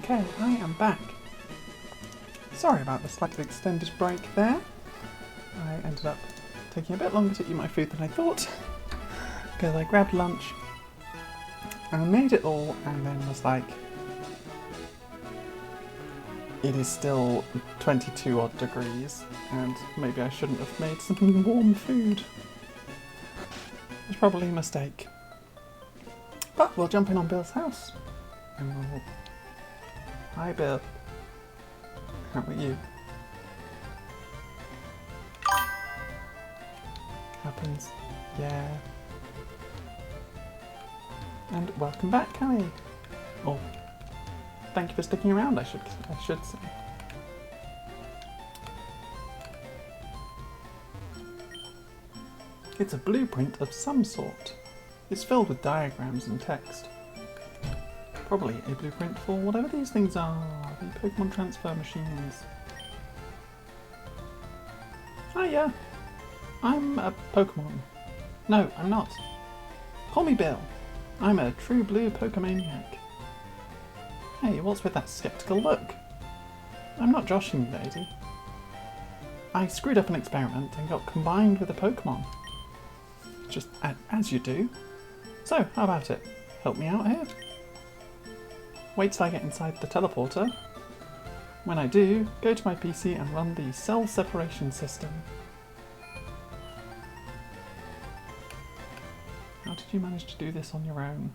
Okay, I am back. Sorry about the slightly extended break there. I ended up taking a bit longer to eat my food than I thought because I grabbed lunch and made it all and then was like, it is still 22 odd degrees and maybe I shouldn't have made some warm food. It was probably a mistake. But we'll jump in on Bill's house and we'll... Hi Bill. How are you? Happens. Yeah. And welcome back, Callie. Oh, thank you for sticking around, I should say. It's a blueprint of some sort. It's filled with diagrams and text. Probably a blueprint for whatever these things are, the Pokemon transfer machines. Hiya! I'm a Pokemon. No, I'm not. Call me Bill. I'm a true blue Pokemaniac. Hey, what's with that skeptical look? I'm not joshing you, lady. I screwed up an experiment and got combined with a Pokemon. Just as you do. So, how about it? Help me out here? Wait till I get inside the teleporter. When I do, go to my PC and run the cell separation system. How did you manage to do this on your own?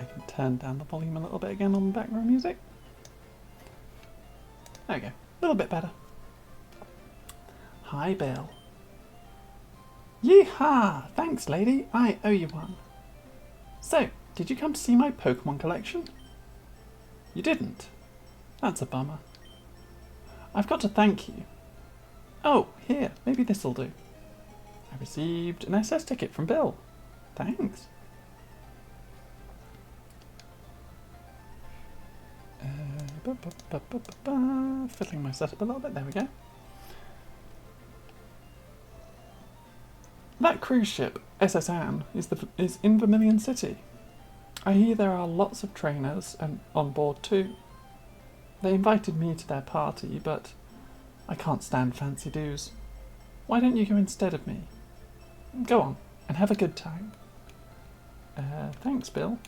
I can turn down the volume a little bit again on the background music. There we go, a little bit better. Hi, Bill. Yeehaw! Thanks, lady. I owe you one. So, did you come to see my Pokemon collection? You didn't? That's a bummer. I've got to thank you. Oh, here, maybe this'll do. I received an SS ticket from Bill. Thanks. Fiddling my setup a little bit, there we go. That cruise ship, SS Anne, is in Vermilion City. I hear there are lots of trainers and on board too. They invited me to their party, but I can't stand fancy do's. Why don't you go instead of me? Go on, and have a good time. Thanks, Bill.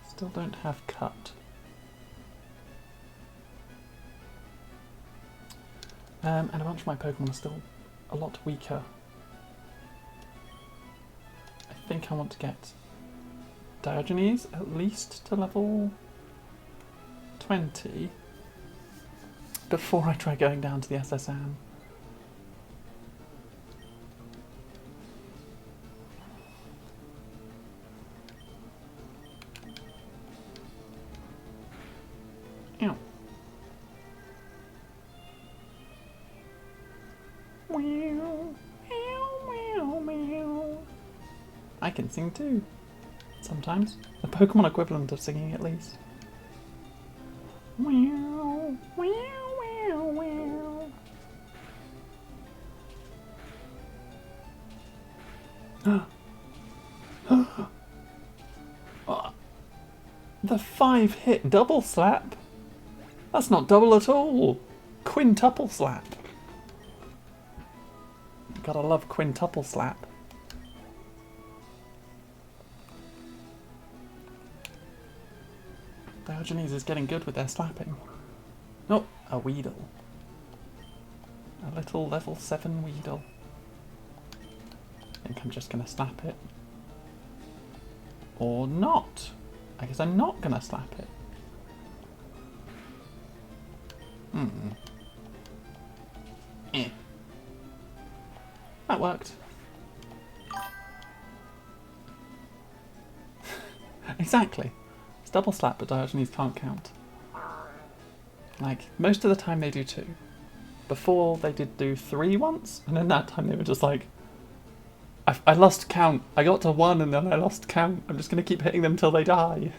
Still don't have cut. And a bunch of my Pokemon are still a lot weaker. I think I want to get Diogenes at least to level 20 before I try going down to the SS Anne. Ow. Meow, meow, meow, meow. I can sing too. Sometimes. The Pokemon equivalent of singing, at least. Meow, meow, meow, meow. Oh, the 5-hit double slap? That's not double at all. Quintuple slap. Gotta love quintuple slap. Diogenes is getting good with their slapping. Oh, a Weedle. A little level 7 Weedle. I think I'm just gonna slap it. Or not. I guess I'm not gonna slap it. Eh. That worked. Exactly. It's double slap, but Diogenes can't count. Like, most of the time they do 2. Before they did do 3 once, and then that time they were just like, I lost count. I got to 1 and then I lost count. I'm just going to keep hitting them till they die.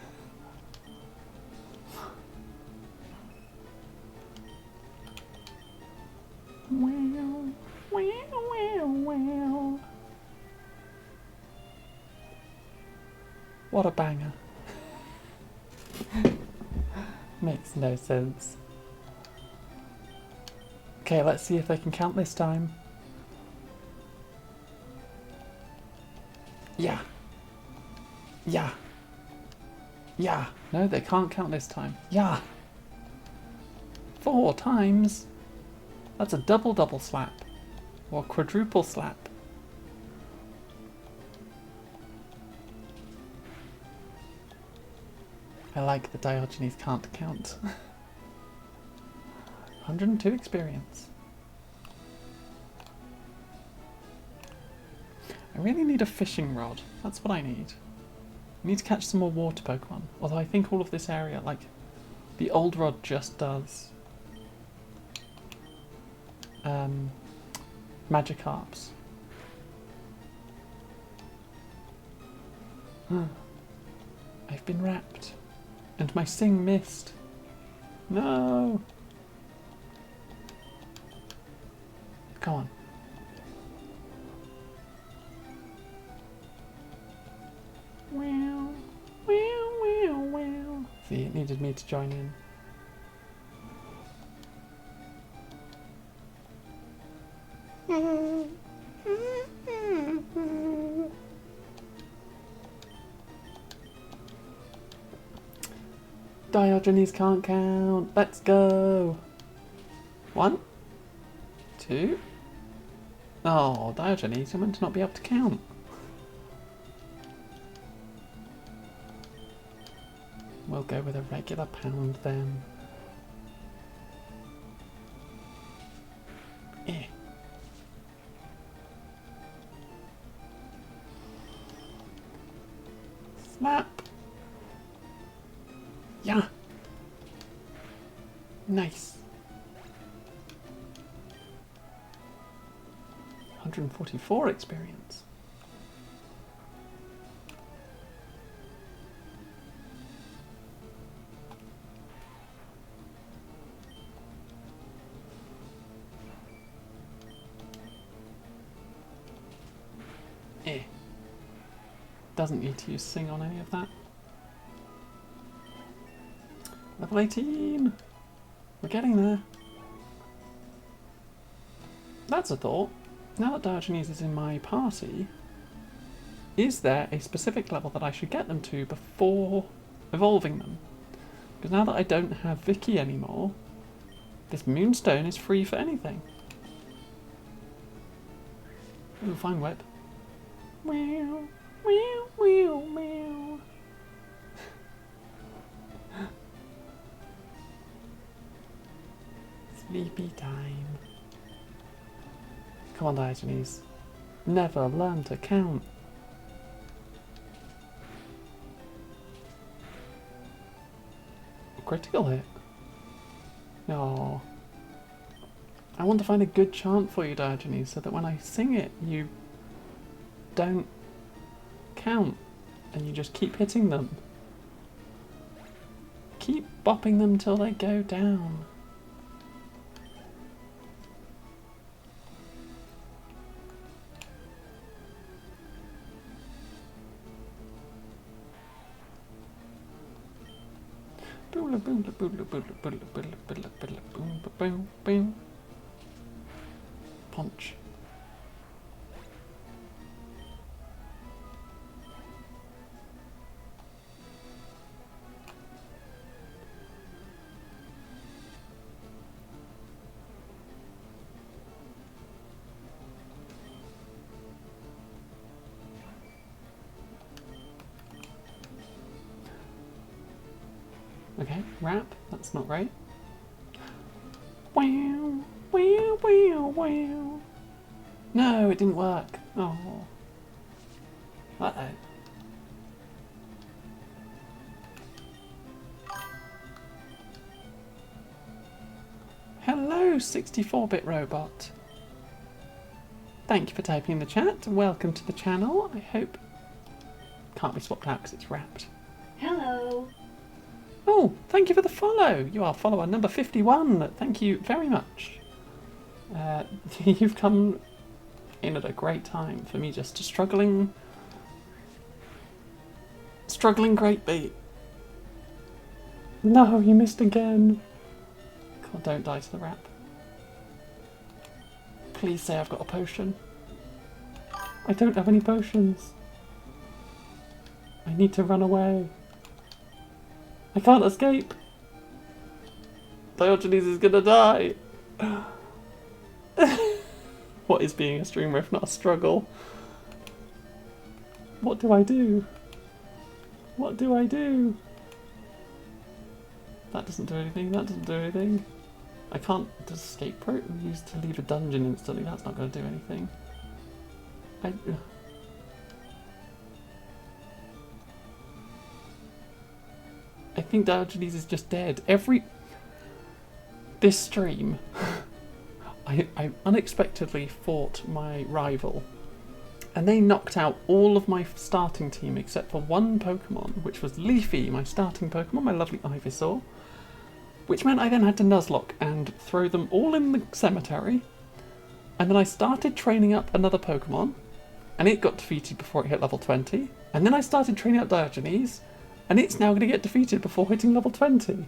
Wow, wow, wow, wow. What a banger. Makes no sense. Okay, let's see if they can count this time. Yeah. Yeah. Yeah. No, they can't count this time. Yeah. 4 times? That's a double slap. Or quadruple slap. I like the Diogenes can't count. 102 experience. I really need a fishing rod. That's what I need. I need to catch some more water Pokemon. Although I think all of this area, like, the old rod just does Magikarps. I've been wrapped. And my sing missed. No! Come on. Wow. Wow, wow, wow. See, it needed me to join in. Diogenes can't count. Let's go. 1, 2. Oh, Diogenes, you're meant to not be able to count. We'll go with a regular pound then. Eh. Slap. Yeah. Nice. 144 experience. Eh. Doesn't need to use Sing on any of that. Level 18! We're getting there. That's a thought. Now that Diogenes is in my party, is there a specific level that I should get them to before evolving them? Because now that I don't have Vicky anymore, this Moonstone is free for anything. Ooh, fine whip. Meow, meow, meow, meow. Sleepy time. Come on, Diogenes. Never learn to count. Critical hit. Oh. I want to find a good chant for you, Diogenes, so that when I sing it, you don't count and you just keep hitting them. Keep bopping them till they go down. Punch. Okay, wrap. That's not right. Wow, wow, wow, wow. No, it didn't work. Oh. Uh-oh. Hello, 64-bit robot. Thank you for typing in the chat. Welcome to the channel. I hope... Can't be swapped out because it's wrapped. Hello. Oh, thank you for the follow. You are follower number 51. Thank you very much. You've come in at a great time for me just struggling great beat. No, you missed again. God, don't die to the wrap. Please say I've got a potion. I don't have any potions. I need to run away. I can't escape. Diogenes is gonna die. What is being a streamer if not a struggle? What do I do? What do I do? That doesn't do anything, that doesn't do anything. I can't just escape route and use to leave a dungeon instantly, that's not going to do anything. I think Diogenes is just dead. This stream, I unexpectedly fought my rival, and they knocked out all of my starting team except for one Pokemon, which was Leafy, my starting Pokemon, my lovely Ivysaur, which meant I then had to Nuzlocke and throw them all in the cemetery, and then I started training up another Pokemon, and it got defeated before it hit level 20, and then I started training up Diogenes, and it's now going to get defeated before hitting level 20.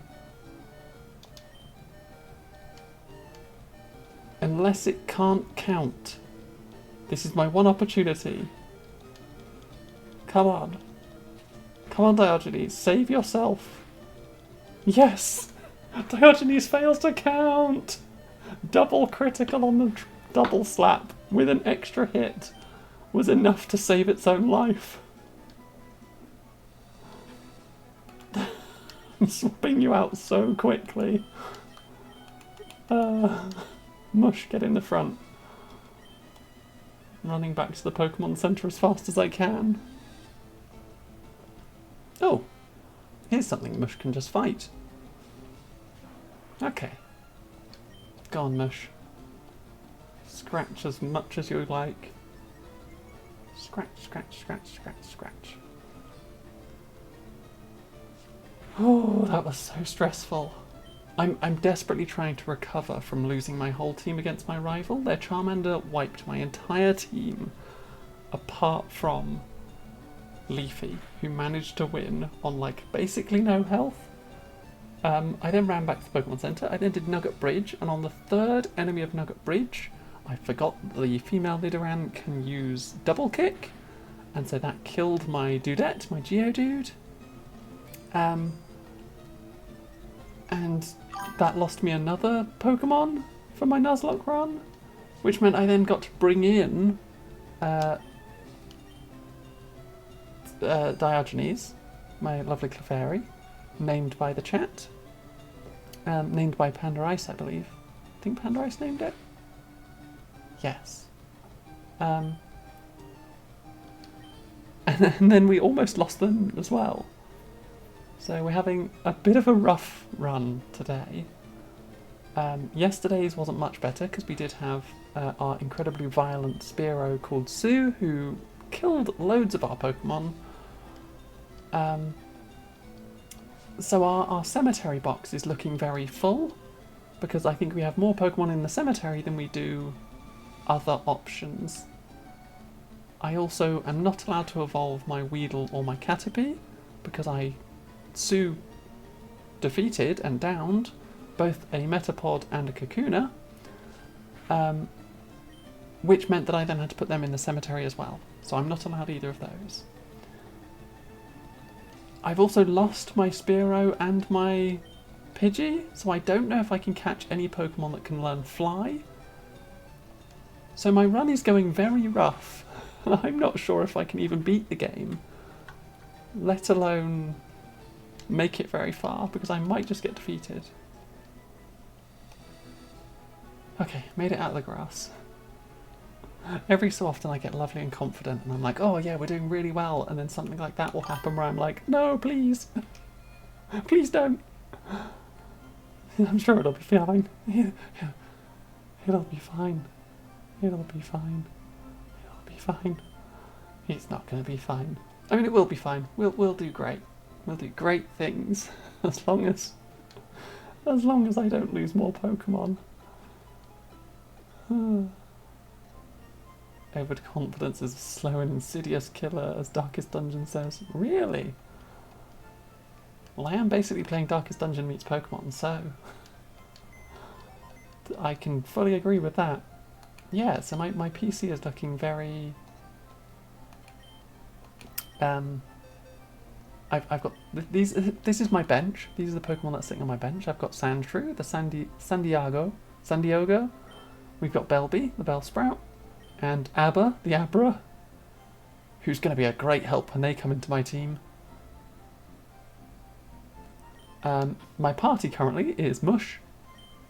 Unless it can't count. This is my one opportunity. Come on. Come on, Diogenes. Save yourself. Yes! Diogenes fails to count! Double critical on the double slap with an extra hit was enough to save its own life. I'm swapping you out so quickly. Mush, get in the front. Running back to the Pokemon Center as fast as I can. Oh, here's something Mush can just fight. Okay. Go on, Mush. Scratch as much as you like. Scratch, scratch, scratch, scratch, scratch. Oh, that was so stressful. I'm desperately trying to recover from losing my whole team against my rival. Their Charmander wiped my entire team, apart from Leafy, who managed to win on like basically no health. I then ran back to the Pokemon Center. I then did Nugget Bridge, and on the third enemy of Nugget Bridge, I forgot the female Nidoran can use Double Kick, and so that killed my Dudette, my Geodude. And that lost me another Pokemon for my Nuzlocke run, which meant I then got to bring in Diogenes, my lovely Clefairy, named by the chat, named by Panda Ice, I believe. I think Panda Ice named it? Yes. And then we almost lost them as well. So we're having a bit of a rough run today. Yesterday's wasn't much better because we did have our incredibly violent Spearow called Sue, who killed loads of our Pokemon. So our cemetery box is looking very full because I think we have more Pokemon in the cemetery than we do other options. I also am not allowed to evolve my Weedle or my Caterpie because Sue defeated and downed both a Metapod and a Kakuna, which meant that I then had to put them in the cemetery as well. So I'm not allowed either of those. I've also lost my Spearow and my Pidgey, so I don't know if I can catch any Pokemon that can learn Fly. So my run is going very rough. I'm not sure if I can even beat the game, let alone make it very far, because I might just get defeated. Okay, made it out of the grass. Every so often I get lovely and confident and I'm like, oh yeah, we're doing really well, and then something like that will happen where I'm like, no, please. Please don't. I'm sure it'll be fine. It'll be fine. It'll be fine. be fine. It's not going to be fine. I mean, it will be fine. We'll do great. We'll do great things as long as I don't lose more Pokemon. Overconfidence is a slow and insidious killer, as Darkest Dungeon says. Really? Well, I am basically playing Darkest Dungeon meets Pokemon, so I can fully agree with that. Yeah, so my PC is looking very... I've got these. This is my bench. These are the Pokemon that's sitting on my bench. I've got Sandshrew, the Sandiogo. We've got Belby, the Bellsprout, and Abba, the Abra, who's going to be a great help when they come into my team. My party currently is Mush,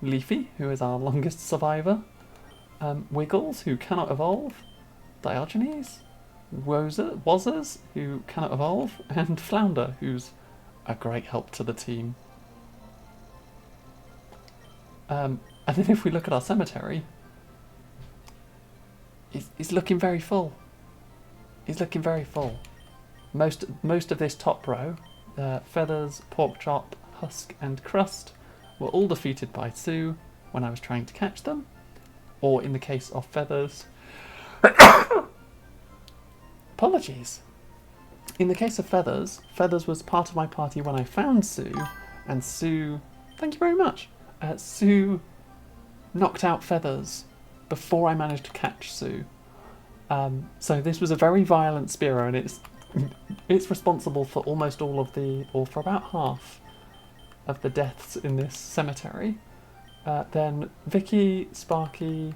Leafy, who is our longest survivor, Wiggles, who cannot evolve, Diogenes, Wozzers, who cannot evolve, and Flounder, who's a great help to the team. And then if we look at our cemetery, it's looking very full. It's looking very full. Most of this top row, Feathers, Porkchop, Husk, and Crust, were all defeated by Sue when I was trying to catch them, or in the case of Feathers. Apologies. In the case of Feathers, Feathers was part of my party when I found Sue, and Sue... Thank you very much. Sue knocked out Feathers before I managed to catch Sue. So this was a very violent Spearow, and it's responsible for almost all of the... or for about half of the deaths in this cemetery. Then Vicky, Sparky,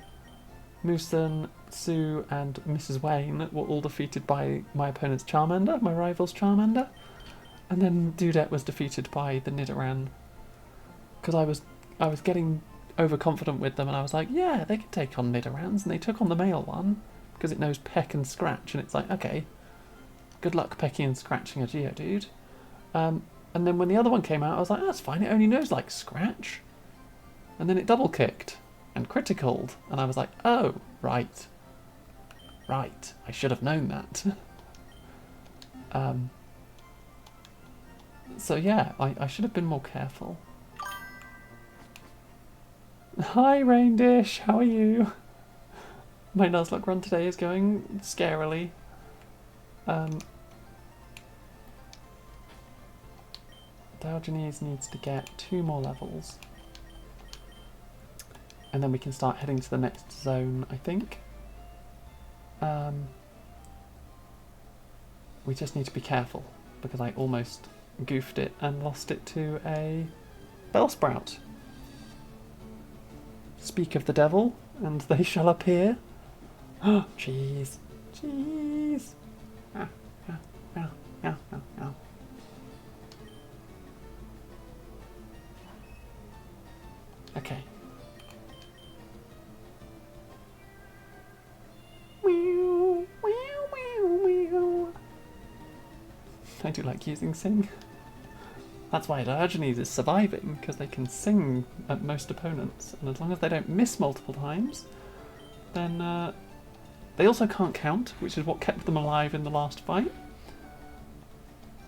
Mooson, Sue and Mrs. Wayne were all defeated by my opponent's Charmander, my rival's Charmander. And then Dudette was defeated by the Nidoran. Because I was getting overconfident with them, and I was like, yeah, they can take on Nidorans, and they took on the male one, because it knows Peck and Scratch, and it's like, okay, good luck pecking and scratching a Geodude. And then when the other one came out, I was like, that's fine, it only knows, like, Scratch. And then it double-kicked and criticaled, and I was like, oh, right, I should have known that. So yeah, I should have been more careful. Hi Raindish, how are you? My Nuzlocke run today is going scarily. Diogenes needs to get 2 more levels. And then we can start heading to the next zone, I think. We just need to be careful, because I almost goofed it and lost it to a Bellsprout. Speak of the devil, and they shall appear. Oh, jeez. Jeez. Ow, ow, ow, ow, ow, ow. Okay. I do like using Sing. That's why Diogenes is surviving, because they can sing at most opponents, and as long as they don't miss multiple times, then they also can't count, which is what kept them alive in the last fight,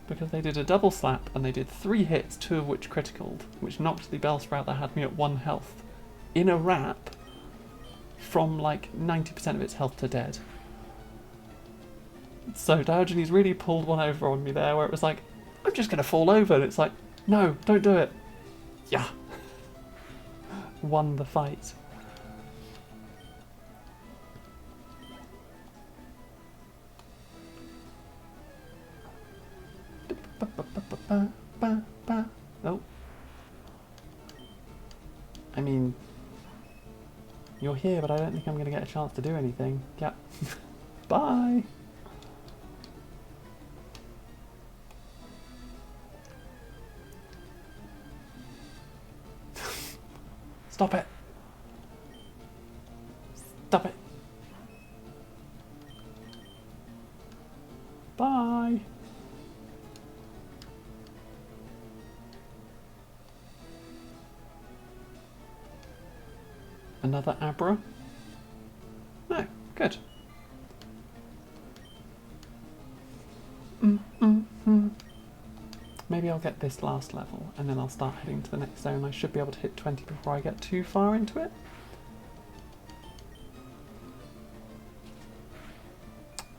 because they did a double slap and they did 3 hits, 2 of which criticaled, which knocked the Bellsprout that had me at 1 health in a wrap from like 90% of its health to dead. So Diogenes really pulled one over on me there, where it was like, I'm just going to fall over, and it's like, no, don't do it. Yeah. Won the fight. Oh. I mean, you're here, but I don't think I'm going to get a chance to do anything. Yeah. Bye. Stop it. Stop it. Bye. Another Abra? No, good. Maybe I'll get this last level and then I'll start heading to the next zone. I should be able to hit 20 before I get too far into it.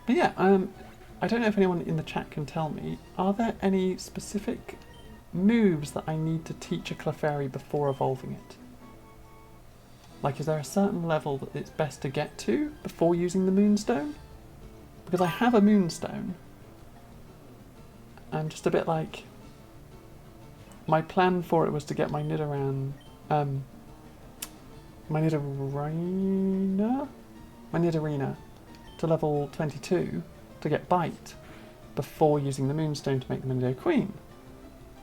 But yeah, I don't know if anyone in the chat can tell me, are there any specific moves that I need to teach a Clefairy before evolving it? Like, is there a certain level that it's best to get to before using the Moonstone? Because I have a Moonstone. I'm just a bit like... My plan for it was to get my Nidoran... my Nidorina to level 22 to get Bite before using the Moonstone to make the Nido Queen.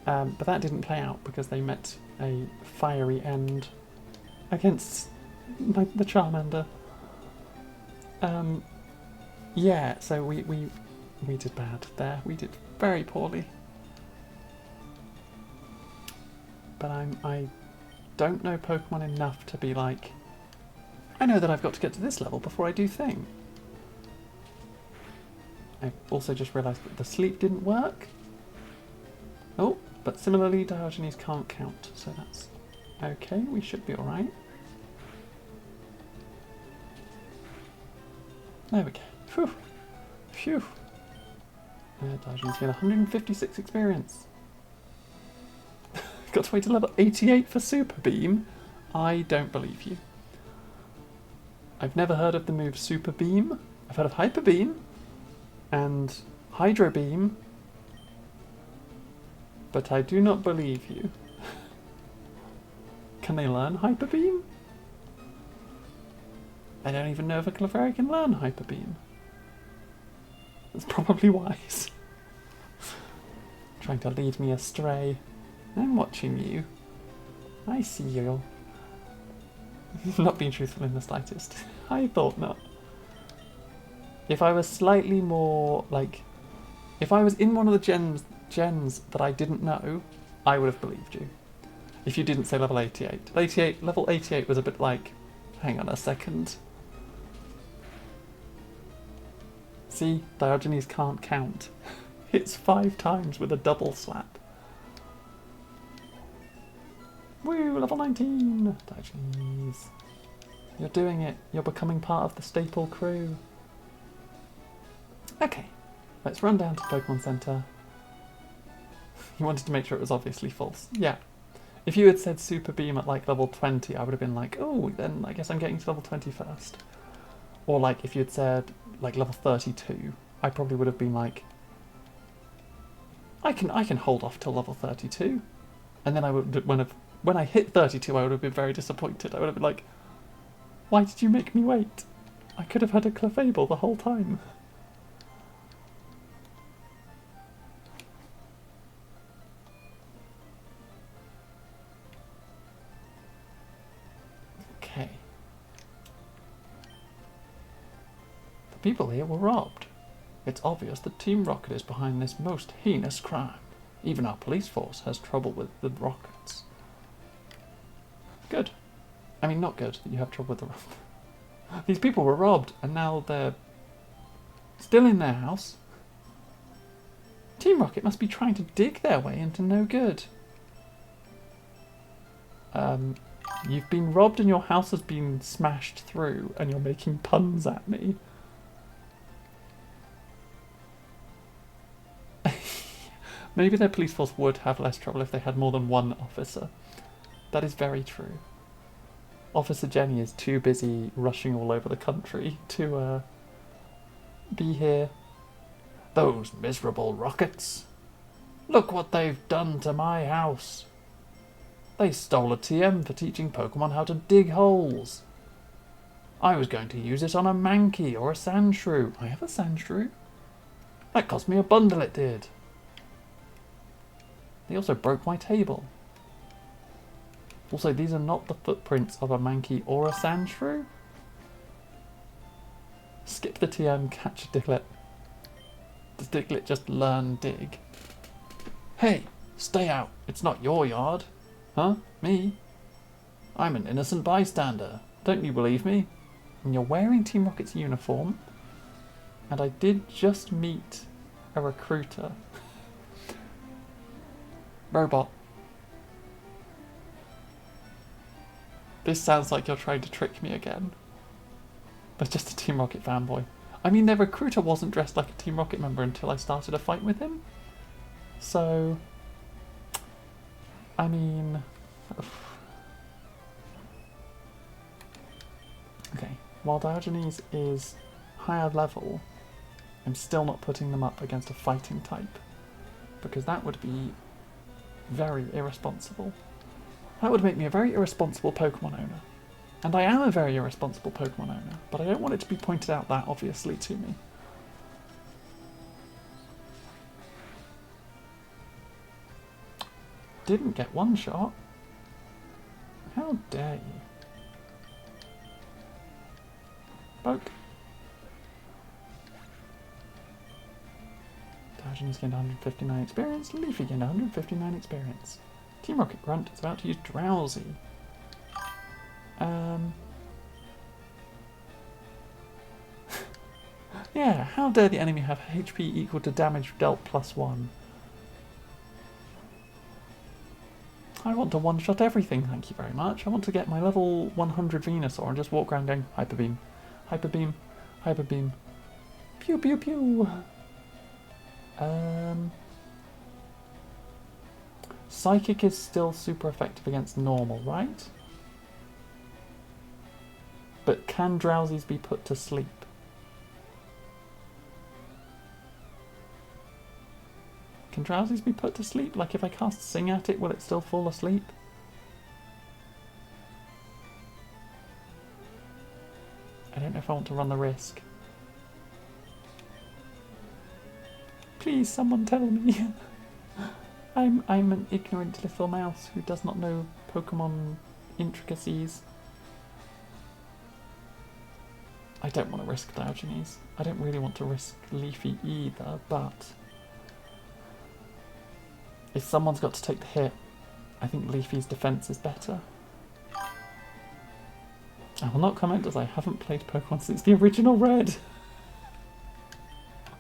But that didn't play out because they met a fiery end against the Charmander. Yeah, so we did bad there. We did very poorly. But I don't know Pokemon enough to be like, I know that I've got to get to this level before I do thing. I've also just realised that the sleep didn't work. Oh, but similarly Diogenes can't count, so that's okay, we should be alright. There we go. Phew. Phew. Diogenes gained 156 experience. Got to wait to level 88 for Super Beam? I don't believe you. I've never heard of the move Super Beam. I've heard of Hyper Beam and Hydro Beam, but I do not believe you. Can they learn Hyper Beam? I don't even know if a Clefairy can learn Hyper Beam. That's probably wise. Trying to lead me astray. I'm watching you. I see you. Not being truthful in the slightest. I thought not. If I was slightly more, like... If I was in one of the gens that I didn't know, I would have believed you. If you didn't say level 88. Level 88 was a bit like, hang on a second. See, Diogenes can't count. Hits 5 times with a double slap. Woo, level 19! Diogenes. You're doing it. You're becoming part of the staple crew. Okay, let's run down to Pokemon Center. You wanted to make sure it was obviously false. Yeah. If you had said Super Beam at like level 20, I would have been like, oh, then I guess I'm getting to level 20 first. Or like if you had said like level 32, I probably would have been like, I can hold off till level 32. And then I would, when I hit 32, I would have been very disappointed. I would have been like, why did you make me wait? I could have had a Clefable the whole time. Okay. The people here were robbed. It's obvious that Team Rocket is behind this most heinous crime. Even our police force has trouble with the Rockets. Good. I mean, not good that you have trouble with the Rockets. These people were robbed, and now they're still in their house. Team Rocket must be trying to dig their way into no good. You've been robbed and your house has been smashed through, and you're making puns at me. Maybe their police force would have less trouble if they had more than one officer. That is very true. Officer Jenny is too busy rushing all over the country to be here. Those miserable Rockets. Look what they've done to my house. They stole a TM for teaching Pokemon how to dig holes. I was going to use it on a Mankey or a Sandshrew. I have a Sandshrew. That cost me a bundle, it did. They also broke my table. Also, these are not the footprints of a Mankey or a Sandshrew. Skip the TM, catch a Diglett. Does Diglett just learn dig? Hey, stay out. It's not your yard. Huh? Me? I'm an innocent bystander. Don't you believe me? And you're wearing Team Rocket's uniform. And I did just meet a recruiter. Robot. This sounds like you're trying to trick me again. But just a Team Rocket fanboy. I mean, their recruiter wasn't dressed like a Team Rocket member until I started a fight with him. So, I mean... Okay, while Diogenes is higher level, I'm still not putting them up against a fighting type. Because that would be very irresponsible. That would make me a very irresponsible Pokemon owner. And I am a very irresponsible Pokemon owner, but I don't want it to be pointed out that obviously to me. Didn't get one shot. How dare you? Poke. Diogenes gained 159 experience, Leafy gained 159 experience. Team Rocket Grunt is about to use Drowsy. Yeah, how dare the enemy have HP equal to damage dealt +1? I want to one-shot everything, thank you very much. I want to get my level 100 Venusaur and just walk around going, Hyper Beam, Hyper Beam, Hyper Beam, pew pew pew. Psychic is still super effective against normal, right? But can Drowsies be put to sleep? Can Drowsies be put to sleep? Like if I cast Sing at it, will it still fall asleep? I don't know if I want to run the risk. Please, someone tell me. I'm an ignorant little mouse who does not know Pokemon intricacies. I don't want to risk Diogenes. I don't really want to risk Leafy either, but if someone's got to take the hit, I think Leafy's defense is better. I will not comment as I haven't played Pokemon since the original Red.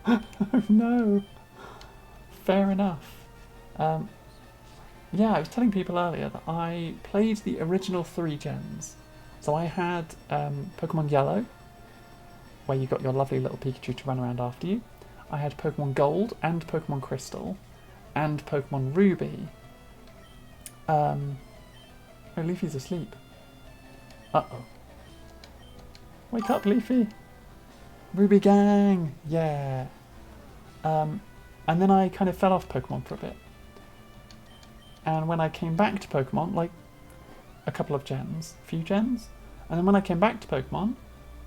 Oh no. Fair enough. Yeah, I was telling people earlier that I played the original 3 gens. So I had Pokemon Yellow, where you got your lovely little Pikachu to run around after you. I had Pokemon Gold and Pokemon Crystal and Pokemon Ruby. Oh, Leafy's asleep. Uh-oh. Wake up, Leafy! Ruby Gang! Yeah! And then I kind of fell off Pokemon for a bit. And when I came back to Pokemon, like a couple of gens, a few gens, and then when I came back to Pokemon,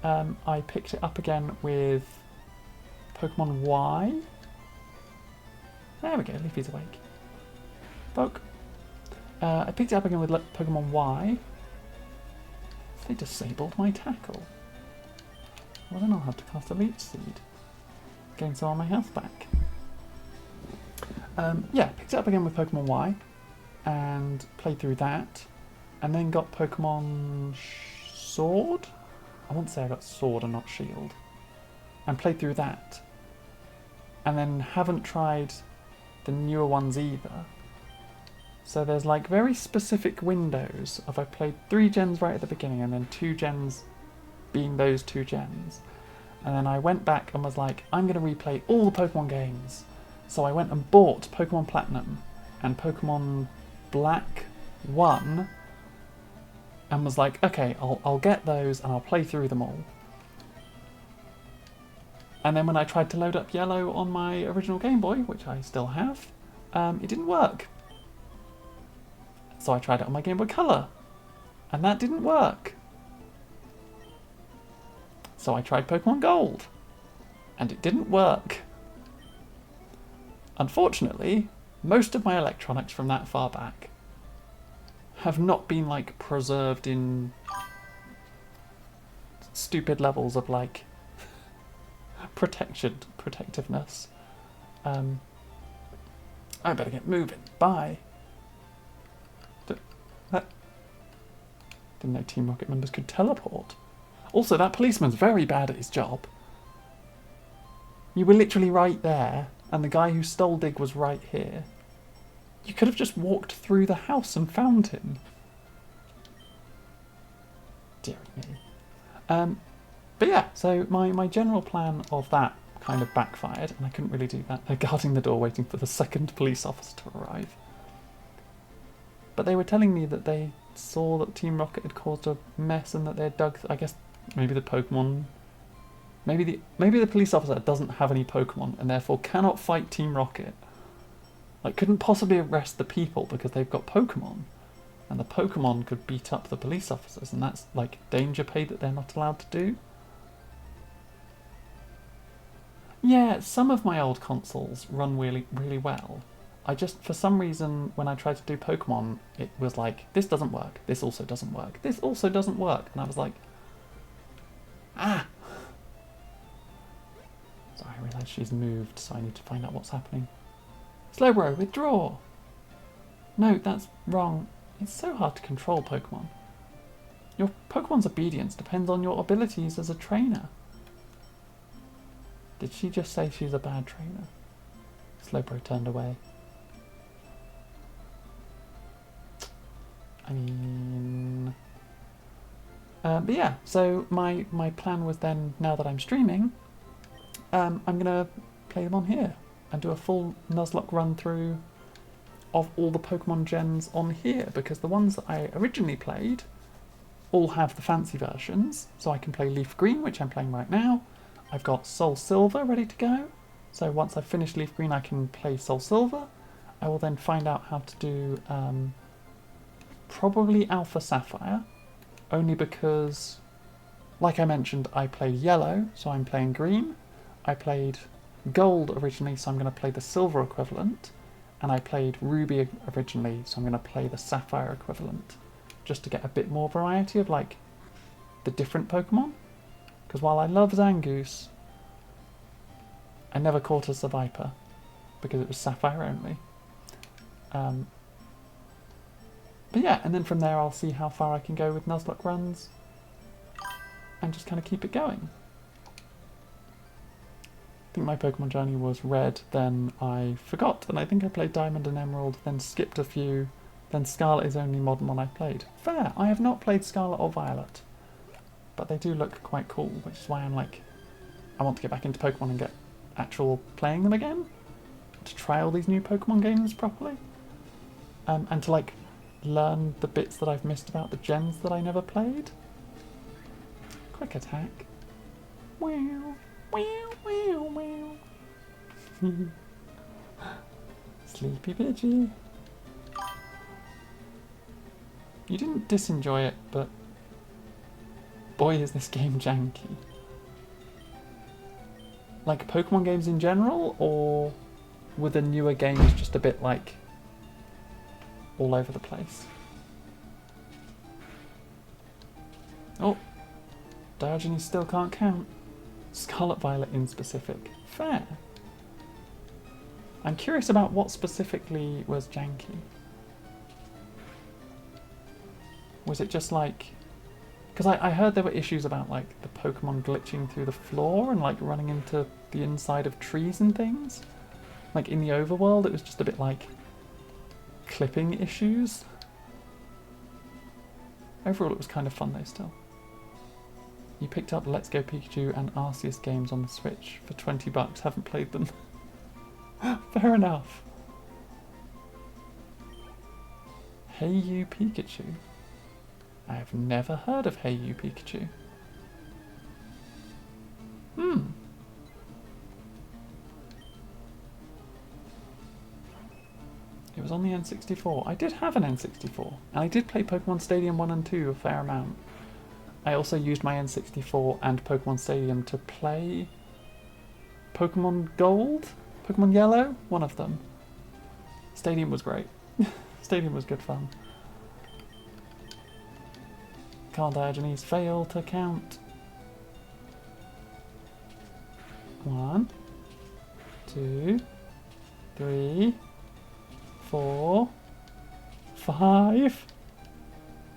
I picked it up again with Pokemon Y. There we go, Leafy's awake. Poke. I picked it up again with Pokemon Y. They disabled my tackle. Well, then I'll have to cast a Leech Seed. Gain some of my health back. Yeah, picked it up again with Pokemon Y and played through that, and then got Pokemon Sword? I want to say I got Sword and not Shield. And played through that. And then haven't tried the newer ones either. So there's like very specific windows of I played 3 gens right at the beginning and then 2 gens being those 2 gens. And then I went back and was like, I'm going to replay all the Pokemon games. So I went and bought Pokemon Platinum and Pokemon Black 1 and was like, okay, I'll get those and I'll play through them all. And then when I tried to load up Yellow on my original Game Boy, which I still have, it didn't work. So I tried it on my Game Boy Color, and that didn't work. So I tried Pokemon Gold, and it didn't work. Unfortunately, most of my electronics from that far back have not been like preserved in stupid levels of like protectiveness. I better get moving. Bye. Didn't know Team Rocket members could teleport. Also, that policeman's very bad at his job. You were literally right there, and the guy who stole Dig was right here, you could have just walked through the house and found him. Dear me. But yeah, so my general plan of that kind of backfired, and I couldn't really do that. They're guarding the door waiting for the second police officer to arrive. But they were telling me that they saw that Team Rocket had caused a mess and that they had dug... I guess maybe the Pokemon... Maybe the police officer doesn't have any Pokemon and therefore cannot fight Team Rocket. Like, couldn't possibly arrest the people because they've got Pokemon. And the Pokemon could beat up the police officers, and that's, like, danger pay that they're not allowed to do. Yeah, some of my old consoles run really, really well. I just, for some reason, when I tried to do Pokemon, it was like, this doesn't work, this also doesn't work, this also doesn't work. And I was like, ah! So I realise she's moved, so I need to find out what's happening. Slowbro, withdraw! No, that's wrong. It's so hard to control Pokemon. Your Pokemon's obedience depends on your abilities as a trainer. Did she just say she's a bad trainer? Slowbro turned away. I mean... but yeah, so my plan was then, now that I'm streaming, I'm going to play them on here and do a full Nuzlocke run through of all the Pokemon gens on here, because the ones that I originally played all have the fancy versions, so I can play Leaf Green, which I'm playing right now. I've got Soul Silver ready to go, so once I've finished Leaf Green I can play Soul Silver. I will then find out how to do probably Alpha Sapphire, only because, like I mentioned, I played Yellow, so I'm playing Green. I played Gold originally, so I'm going to play the Silver equivalent, and I played Ruby originally, so I'm going to play the Sapphire equivalent, just to get a bit more variety of, like, the different Pokemon. Because while I love Zangoose, I never caught as a Viper, because it was Sapphire only. But yeah, and then from there I'll see how far I can go with Nuzlocke runs, and just kind of keep it going. I think my Pokemon journey was Red, then I forgot, and I think I played Diamond and Emerald, then skipped a few, then Scarlet is the only modern one I've played. Fair, I have not played Scarlet or Violet, but they do look quite cool, which is why I'm like, I want to get back into Pokemon and get actual playing them again, to try all these new Pokemon games properly, and to like learn the bits that I've missed about the gens that I never played. Quick attack. Wow, wow, wow, wow. Sleepy Pidgey. You didn't disenjoy it, but boy is this game janky. Like Pokemon games in general, or were the newer games just a bit like all over the place? Oh, Diogenes still can't count. Scarlet Violet in specific. Fair. I'm curious about what specifically was janky. Was it just like... Because I heard there were issues about like the Pokemon glitching through the floor and like running into the inside of trees and things. Like in the overworld it was just a bit like clipping issues. Overall it was kind of fun though still. You picked up Let's Go Pikachu and Arceus games on the Switch for $20, haven't played them. Fair enough. Hey You Pikachu. I have never heard of Hey You Pikachu. It was on the N64. I did have an N64, and I did play Pokemon Stadium 1 and 2 a fair amount. I also used my N64 and Pokemon Stadium to play Pokemon Gold? Pokemon Yellow? One of them. Stadium was great. Stadium was good fun. Can't Diogenes fail to count? 1, 2, 3, 4, 5.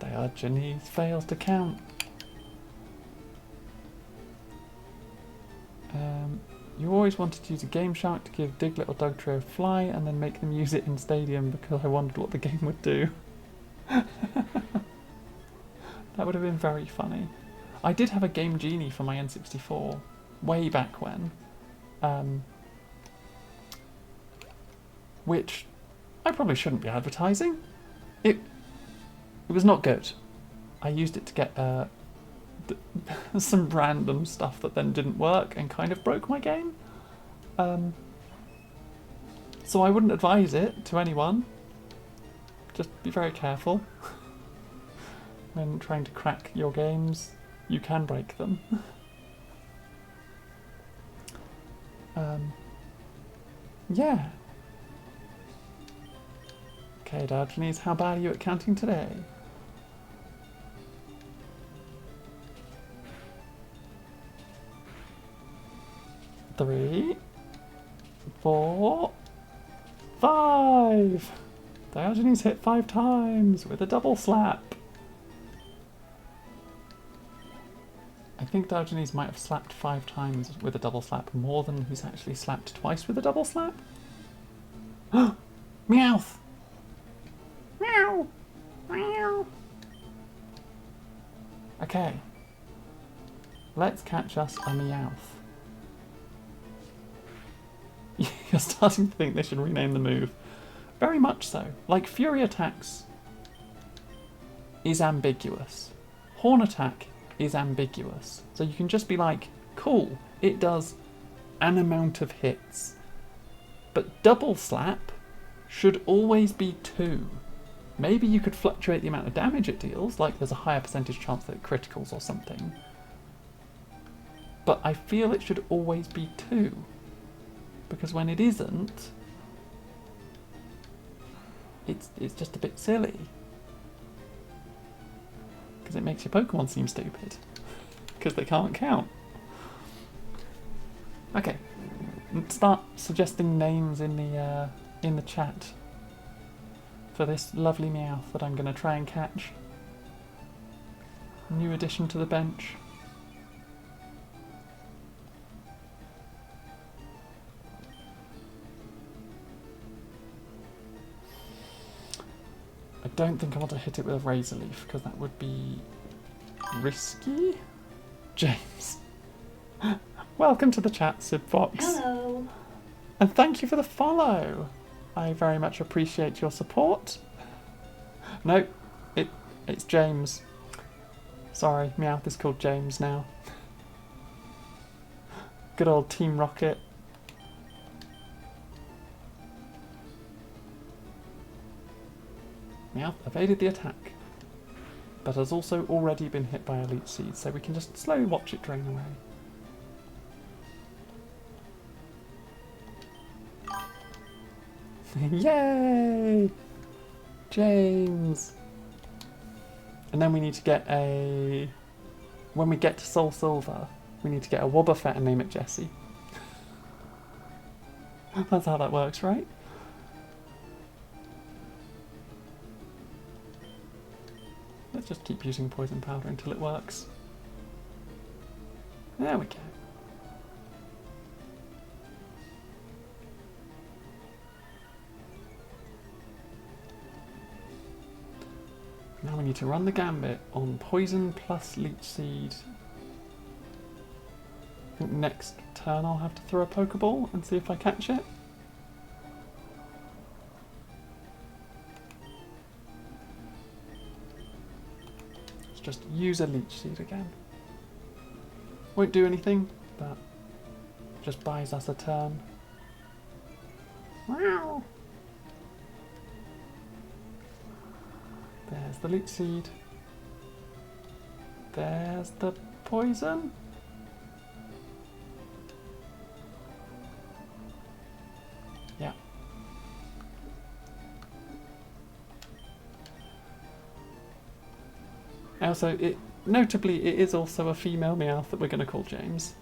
Diogenes fails to count. You always wanted to use a Game Shark to give Diglett or Dugtrio a fly and then make them use it in Stadium because I wondered what the game would do. That would have been very funny. I did have a Game Genie for my N64 way back when, which I probably shouldn't be advertising. It was not good. I used it to get some random stuff that then didn't work and kind of broke my game. So I wouldn't advise it to anyone. Just be very careful when trying to crack your games. You can break them. Yeah. Okay, Diogenes, how bad are you at counting today? 3, 4, 5. Diogenes hit 5 times with a double slap. I think Diogenes might have slapped 5 times with a double slap, more than he's actually slapped twice with a double slap. Meowth! Meow! Meow! Okay. Let's catch us a Meowth. You're starting to think they should rename the move. Very much so. Like, Fury Attacks is ambiguous. Horn Attack is ambiguous. So you can just be like, cool, it does an amount of hits. But Double Slap should always be 2. Maybe you could fluctuate the amount of damage it deals, like there's a higher percentage chance that it criticals or something. But I feel it should always be 2. Because when it isn't, it's just a bit silly. Because it makes your Pokemon seem stupid. Because they can't count. Okay, start suggesting names in the chat for this lovely Meowth that I'm going to try and catch. New addition to the bench. I don't think I want to hit it with a Razor Leaf because that would be risky. James. Welcome to the chat, Sid Fox. Hello. And thank you for the follow. I very much appreciate your support. No, it's James. Sorry, Meowth is called James now. Good old Team Rocket. Meowth evaded the attack, but has also already been hit by a Leech Seed, so we can just slowly watch it drain away. Yay! James! And then we need to get a... When we get to Soul Silver, we need to get a Wobbuffet and name it Jessie. That's how that works, right? Let's just keep using Poison Powder until it works. There we go. Now we need to run the gambit on Poison plus Leech Seed. I think next turn I'll have to throw a Pokeball and see if I catch it. Let's just use a Leech Seed again. Won't do anything, but just buys us a turn. Wow. There's the Leech Seed. There's the poison. Yeah. Also, notably, it is also a female Meowth that we're going to call James.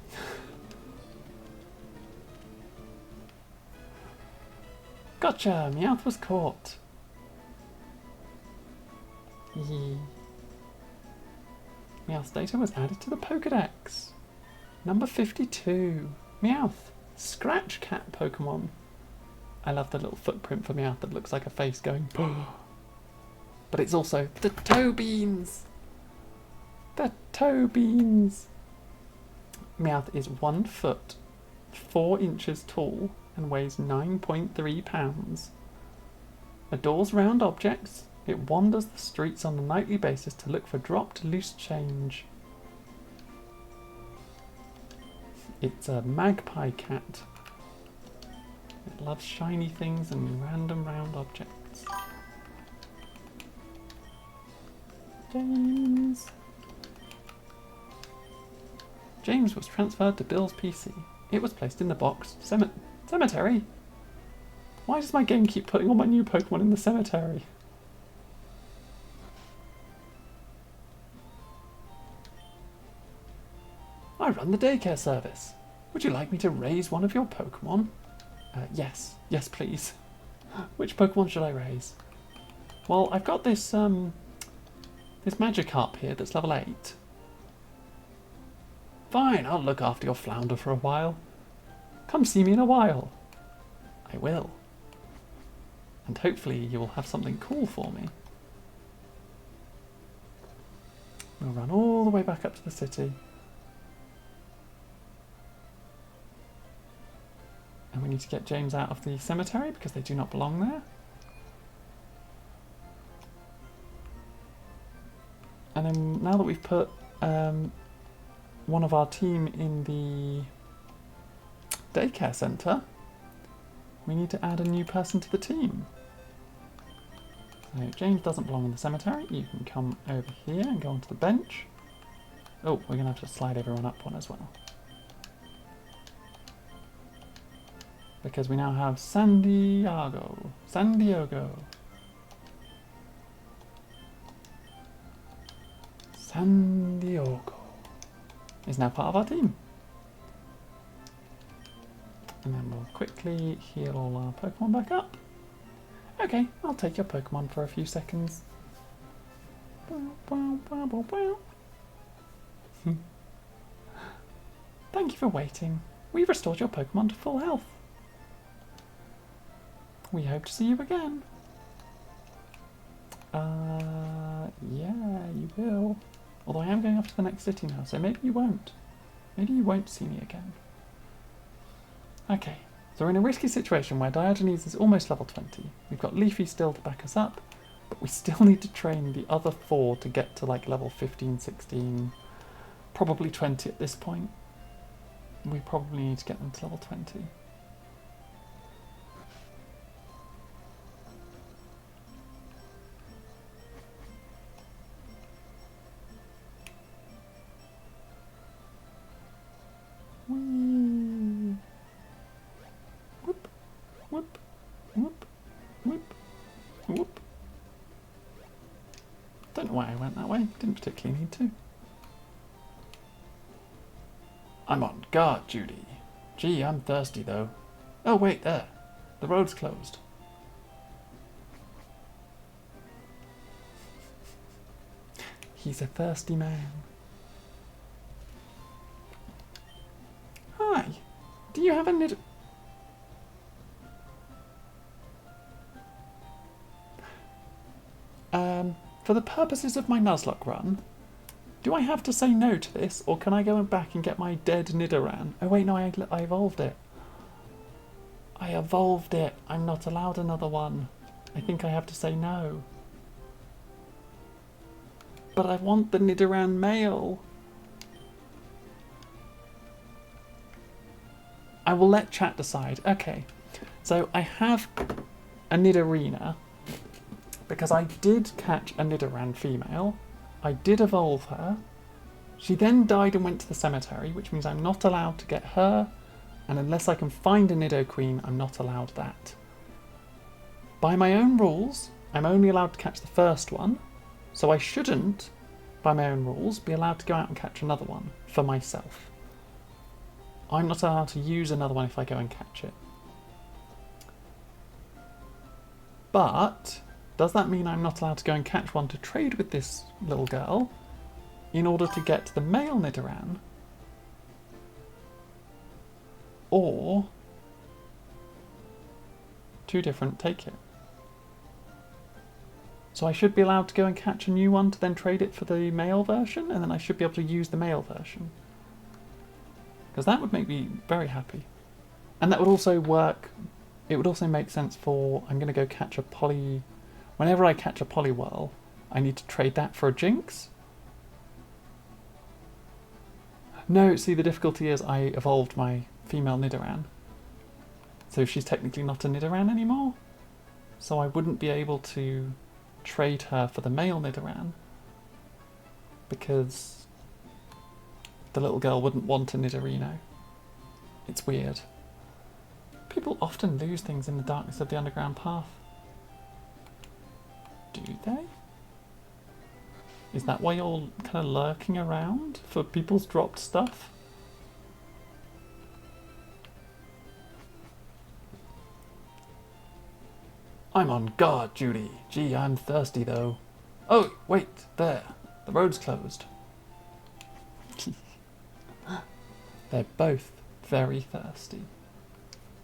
Gotcha! Meowth was caught. Meowth's data was added to the Pokedex. Number 52. Meowth, Scratch Cat Pokemon. I love the little footprint for Meowth that looks like a face going but it's also the toe beans. The toe beans. Meowth is 1 foot, 4 inches tall and weighs 9.3 pounds. Adores round objects. It wanders the streets on a nightly basis to look for dropped loose change. It's a magpie cat. It loves shiny things and random round objects. James. James was transferred to Bill's PC. It was placed in the box. Cemetery? Why does my game keep putting all my new Pokemon in the cemetery? I run the daycare service. Would you like me to raise one of your Pokemon? Yes. Yes, please. Which Pokemon should I raise? Well, I've got this, this Magikarp here that's level 8. Fine, I'll look after your flounder for a while. Come see me in a while. I will. And hopefully you will have something cool for me. We'll run all the way back up to the city. And we need to get James out of the cemetery because they do not belong there. And then now that we've put one of our team in the daycare centre, we need to add a new person to the team. So James doesn't belong in the cemetery. You can come over here and go onto the bench. Oh, we're going to have to slide everyone up one as well. Because we now have San Diego. Is now part of our team. And then we'll quickly heal all our Pokemon back up. Okay, I'll take your Pokemon for a few seconds. Thank you for waiting. We've restored your Pokemon to full health. We hope to see you again. Yeah, you will. Although I am going off to the next city now, so maybe you won't. Maybe you won't see me again. Okay, so we're in a risky situation where Diogenes is almost level 20. We've got Leafy still to back us up, but we still need to train the other 4 to get to like level 15, 16, probably 20 at this point. We probably need to get them to level 20. Whee. Whoop, whoop, whoop, whoop, whoop. Don't know why I went that way. Didn't particularly need to. I'm on guard, Judy. Gee, I'm thirsty though. Oh wait, there. The road's closed. He's a thirsty man. Hi. Do you have a nid... For the purposes of my Nuzlocke run, do I have to say no to this, or can I go back and get my dead Nidoran? Oh wait, no, I evolved it. I evolved it. I'm not allowed another one. I think I have to say no. But I want the Nidoran male. I will let chat decide. Okay, so I have a Nidorina because I did catch a Nidoran female. I did evolve her. She then died and went to the cemetery, which means I'm not allowed to get her, and unless I can find a Nidoqueen, I'm not allowed that. By my own rules, I'm only allowed to catch the first one, so I shouldn't, by my own rules, be allowed to go out and catch another one for myself. I'm not allowed to use another one if I go and catch it. But does that mean I'm not allowed to go and catch one to trade with this little girl in order to get the male Nidoran? or 2 different take it. So I should be allowed to go and catch a new one to then trade it for the male version, and then I should be able to use the male version. Because that would make me very happy. And that would also work, it would also make sense for, I'm going to go catch a poly, whenever I catch a Poliwhirl, I need to trade that for a Jinx. No, see, the difficulty is I evolved my female Nidoran. So she's technically not a Nidoran anymore. So I wouldn't be able to trade her for the male Nidoran because the little girl wouldn't want a Nidorino. It's weird. People often lose things in the darkness of the underground path. Do they? Is that why you're kind of lurking around for people's dropped stuff? I'm on guard, Judy. Gee, I'm thirsty though. Oh, wait, there. The road's closed. They're both very thirsty.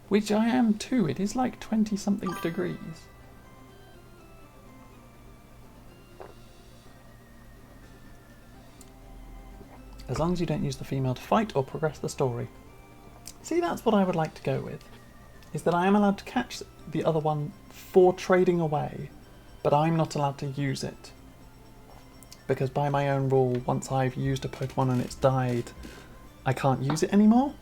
Which I am too. It is like 20-something degrees. As long as you don't use the female to fight or progress the story. See, that's what I would like to go with. Is that I am allowed to catch the other one for trading away, but I'm not allowed to use it. Because by my own rule, once I've used a Pokemon and it's died, I can't use it anymore.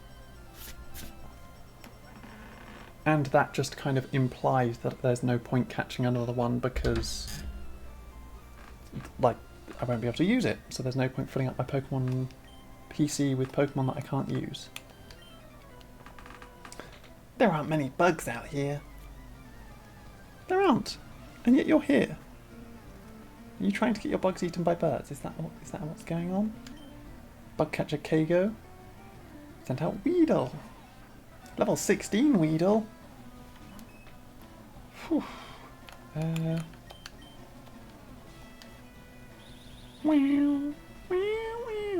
And that just kind of implies that there's no point catching another one because, like, I won't be able to use it. So there's no point filling up my Pokemon PC with Pokemon that I can't use. There aren't many bugs out here. There aren't. And yet you're here. Are you trying to get your bugs eaten by birds? Is that what's going on? Bug catcher Kago. Sent out Weedle. Level 16 Weedle. Whew. Wow. Wow, wow,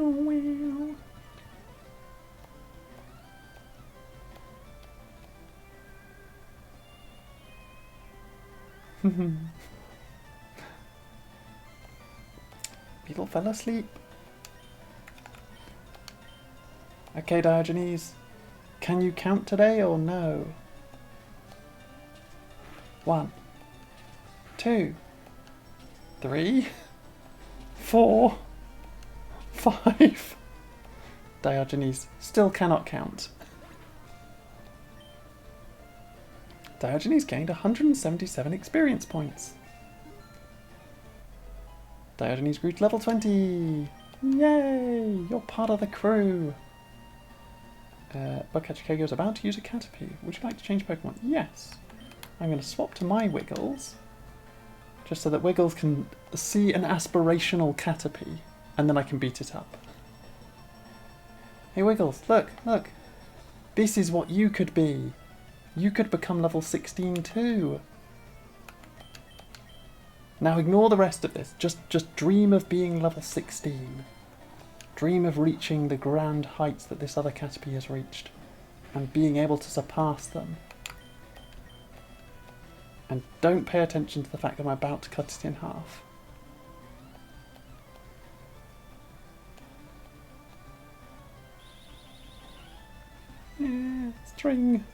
wow. Beetle fell asleep. Okay, Diogenes. Can you count today or no? 1, 2, 3, 4, 5. Diogenes still cannot count. Diogenes gained 177 experience points. Diogenes grew to level 20. Yay! You're part of the crew. Bugcatcher Kago is about to use a Caterpie. Would you like to change Pokemon? Yes. I'm going to swap to my Wiggles. Just so that Wiggles can see an aspirational Caterpie. And then I can beat it up. Hey Wiggles, look, look. This is what you could be. You could become level 16 too. Now ignore the rest of this. Just dream of being level 16. Dream of reaching the grand heights that this other Caterpie has reached. And being able to surpass them. And don't pay attention to the fact that I'm about to cut it in half. Yeah, string.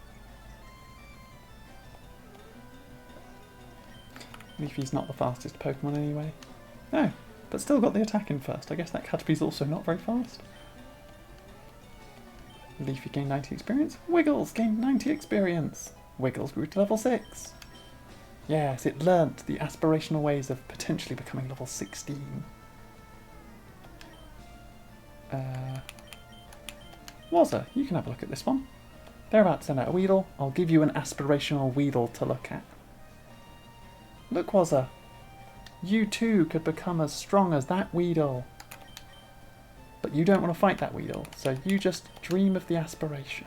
Leafy's not the fastest Pokemon anyway. No, but still got the attack in first. I guess that Caterpie's also not very fast. Leafy gained 90 experience. Wiggles gained 90 experience. Wiggles grew to level 6. Yes, it learnt the aspirational ways of potentially becoming level 16. Wazza, you can have a look at this one. They're about to send out a Weedle. I'll give you an aspirational Weedle to look at. Look, Wazza. You too could become as strong as that Weedle. But you don't want to fight that Weedle, so you just dream of the aspiration.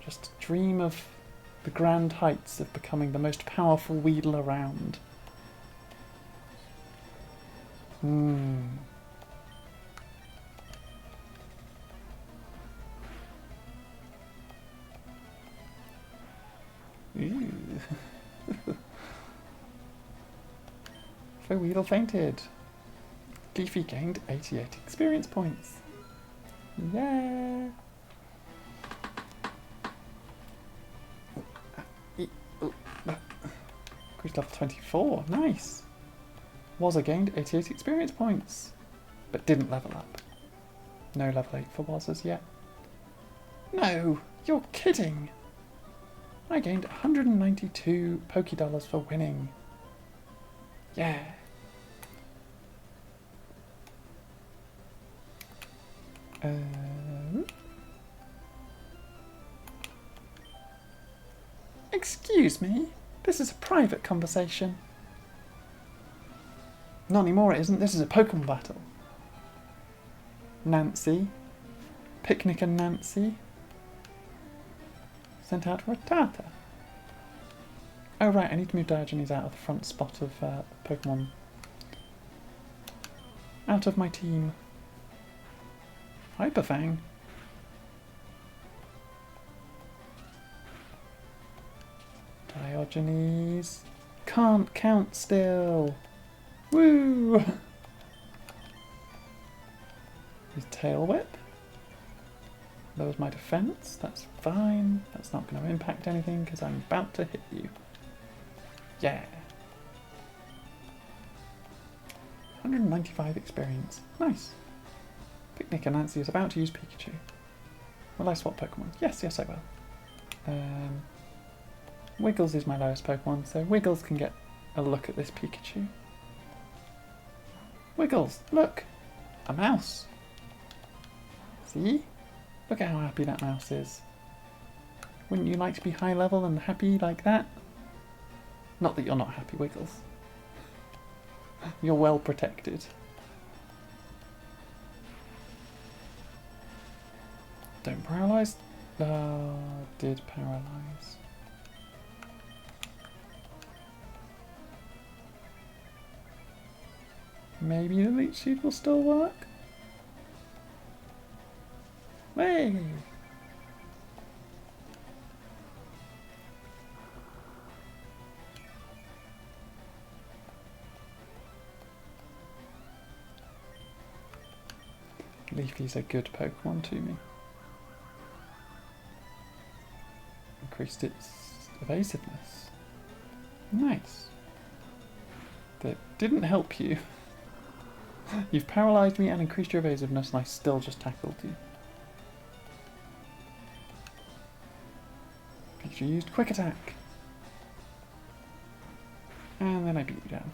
Just dream of the grand heights of becoming the most powerful Weedle around. Ooh. Weedle fainted. Leafy gained 88 experience points. Yeah. Increased level 24. Nice. Wazza gained 88 experience points, but didn't level up. No level 8 for Wazzas yet. No, you're kidding. I gained 192 Pokédollars for winning. Yeah. Excuse me? This is a private conversation. Not anymore, it isn't. This is a Pokemon battle. Nancy. Picnic and Nancy. Sent out for a Tata. Oh right, I need to move Diogenes out of the front spot of Pokemon. Out of my team. Hyperfang. Diogenes. Can't count still. Woo! His Tail Whip. Lowers my defense. That's fine. That's not going to impact anything because I'm about to hit you. Yeah. 195 experience. Nice. Picnic and Nancy is about to use Pikachu. Will I swap Pokemon? Yes, yes I will. Wiggles is my lowest Pokemon, so Wiggles can get a look at this Pikachu. Wiggles, look! A mouse! See? Look at how happy that mouse is. Wouldn't you like to be high level and happy like that? Not that you're not happy, Wiggles. You're well protected. Don't paralyse. Did paralyse. Maybe the Leech Seed will still work? Hey! Leafy's a good Pokemon to me. Increased its evasiveness. Nice. That didn't help you. You've paralysed me and increased your evasiveness and I still just tackled you. Pikachu used Quick Attack. And then I beat you down.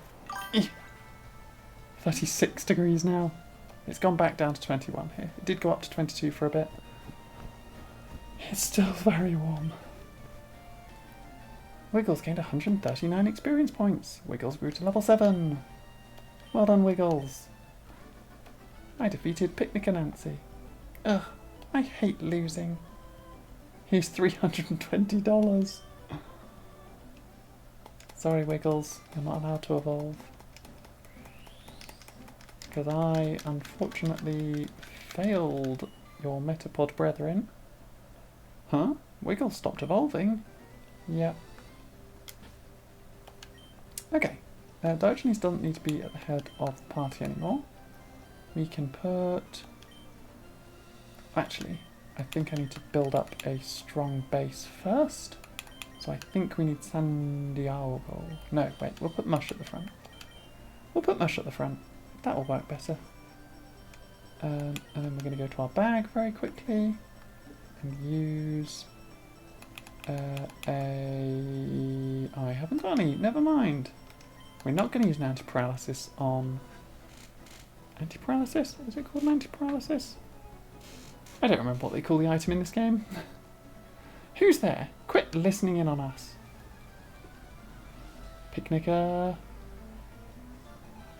36 degrees now. It's gone back down to 21 here. It did go up to 22 for a bit. It's still very warm. Wiggles gained 139 experience points. Wiggles grew to level 7. Well done, Wiggles. I defeated Picnic and Nancy. Ugh, I hate losing. Here's $320. Sorry, Wiggles. You're not allowed to evolve. Because I, unfortunately, failed your Metapod brethren. Huh? Wiggles stopped evolving? Yep. Okay. Diogenes doesn't need to be at the head of the party anymore. We can put... Actually, I think I need to build up a strong base first. So I think we need Sandiego. No, wait, we'll put Mush at the front. We'll put Mush at the front. That will work better. And then we're going to go to our bag very quickly and use I haven't got any. Never mind. We're not going to use an anti-paralysis on... Anti-paralysis? Is it called an anti-paralysis? I don't remember what they call the item in this game. Who's there? Quit listening in on us. Picnicker.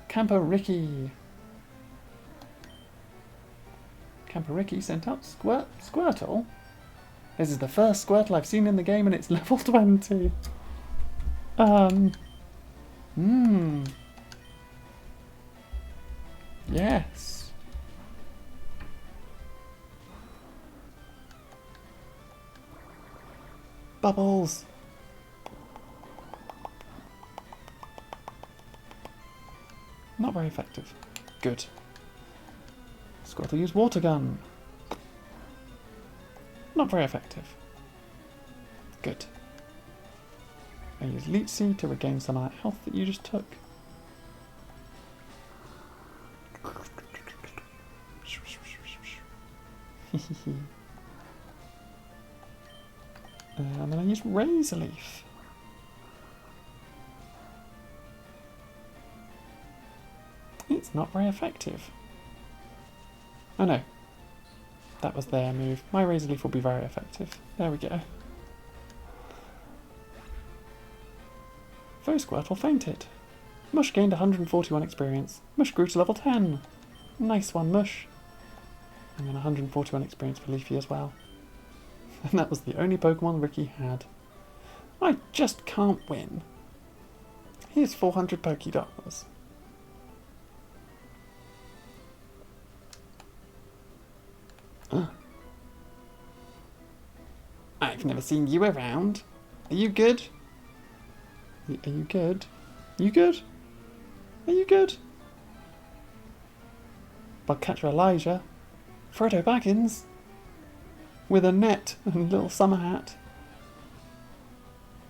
Camper Ricky. Camper Ricky sent up Squirtle. This is the first Squirtle I've seen in the game and it's level 20. Yes. Bubbles. Not very effective. Good. Squirtle use water gun. Not very effective. Good. I use Leech Seed to regain some of that health that you just took. And then I use Razor Leaf. It's not very effective. Oh no. That was their move. My Razor Leaf will be very effective. There we go. Faux Squirtle fainted. Mush gained 141 experience. Mush grew to level 10. Nice one, Mush. And then 141 experience for Leafy as well. And that was the only Pokemon Ricky had. I just can't win. Here's 400 Pokédollars. I've never seen you around. Are you good? Are you good? You good? Are you good? Bugcatcher Elijah. Frodo Baggins. With a net and a little summer hat.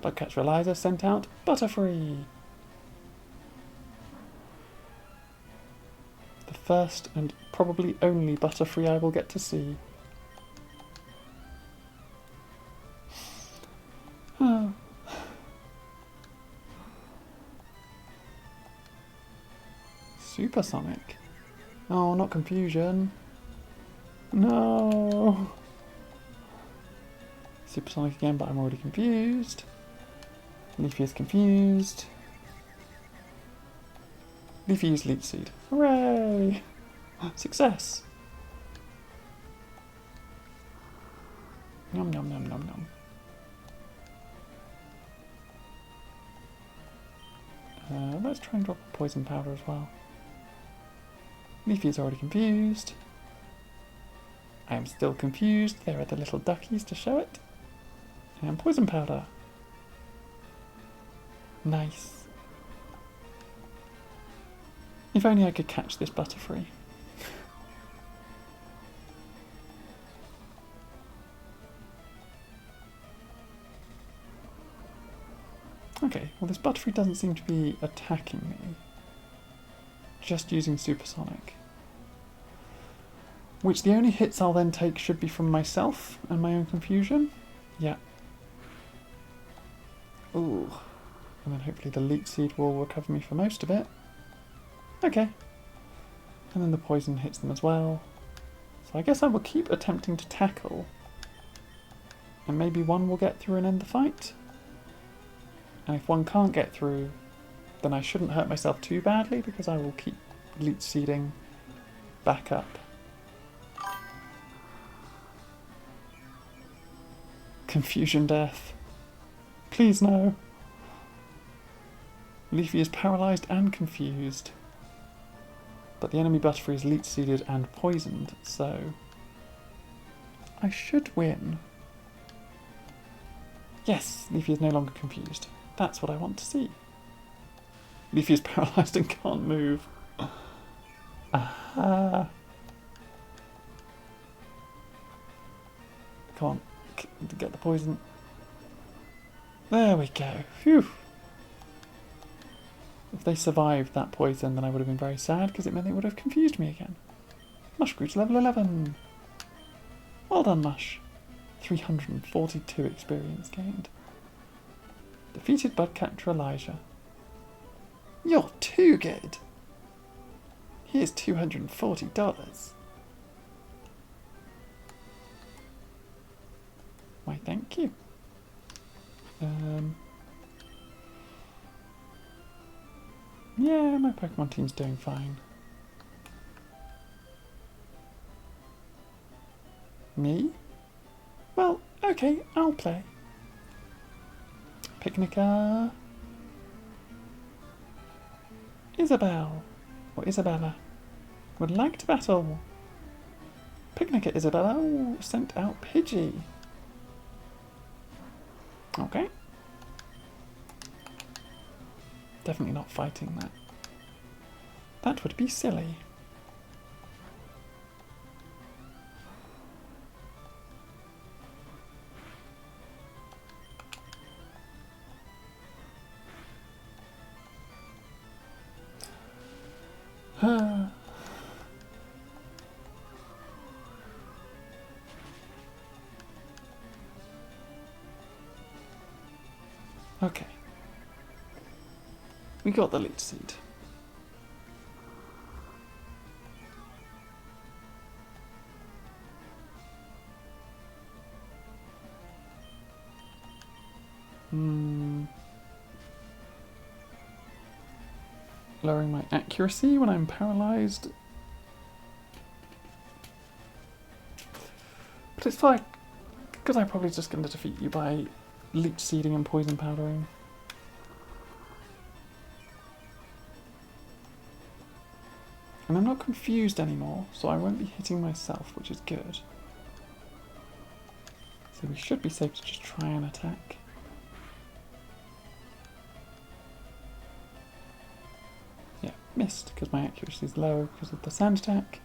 Bugcatcher Elijah sent out Butterfree. The first and probably only Butterfree I will get to see. Oh. Supersonic. Oh, not Confusion. No. Supersonic again, but I'm already confused. Leafy is confused. Leafy used Leech Seed. Hooray! Success! Nom nom nom nom nom. Let's try and drop a poison powder as well. Leafy is already confused. I am still confused. There are the little duckies to show it. And poison powder. Nice. If only I could catch this Butterfree. Okay, well this Butterfree doesn't seem to be attacking me. Just using Supersonic. Which the only hits I'll then take should be from myself and my own confusion. Yeah. Ooh. And then hopefully the Leech Seed will recover me for most of it. Okay. And then the poison hits them as well. So I guess I will keep attempting to tackle. And maybe one will get through and end the fight. And if one can't get through, then I shouldn't hurt myself too badly because I will keep Leech Seeding back up. Confusion death. Please no. Leafy is paralysed and confused. But the enemy Butterfree is Leech Seeded and poisoned, so I should win. Yes, Leafy is no longer confused. That's what I want to see. Leafy is paralysed and can't move. Aha! Come on, get the poison. There we go. Phew! If they survived that poison, then I would have been very sad because it meant they would have confused me again. Mush grew to level 11. Well done, Mush. 342 experience gained. Defeated Bugcatcher Elijah. You're too good. Here's $240. Why, thank you. Yeah, my Pokemon team's doing fine. Me? Well, okay, I'll play. Picnicker. Isabel, or Isabella, would like to battle. Picnicker Isabella sent out Pidgey. Okay. Definitely not fighting that. That would be silly. Okay. We got the leech seed. Lowering my accuracy when I'm paralyzed. But it's like, because I'm probably just going to defeat you by leech seeding and poison powdering. And I'm not confused anymore, so I won't be hitting myself, which is good. So we should be safe to just try and attack. Yeah, missed, because my accuracy is low because of the sand attack.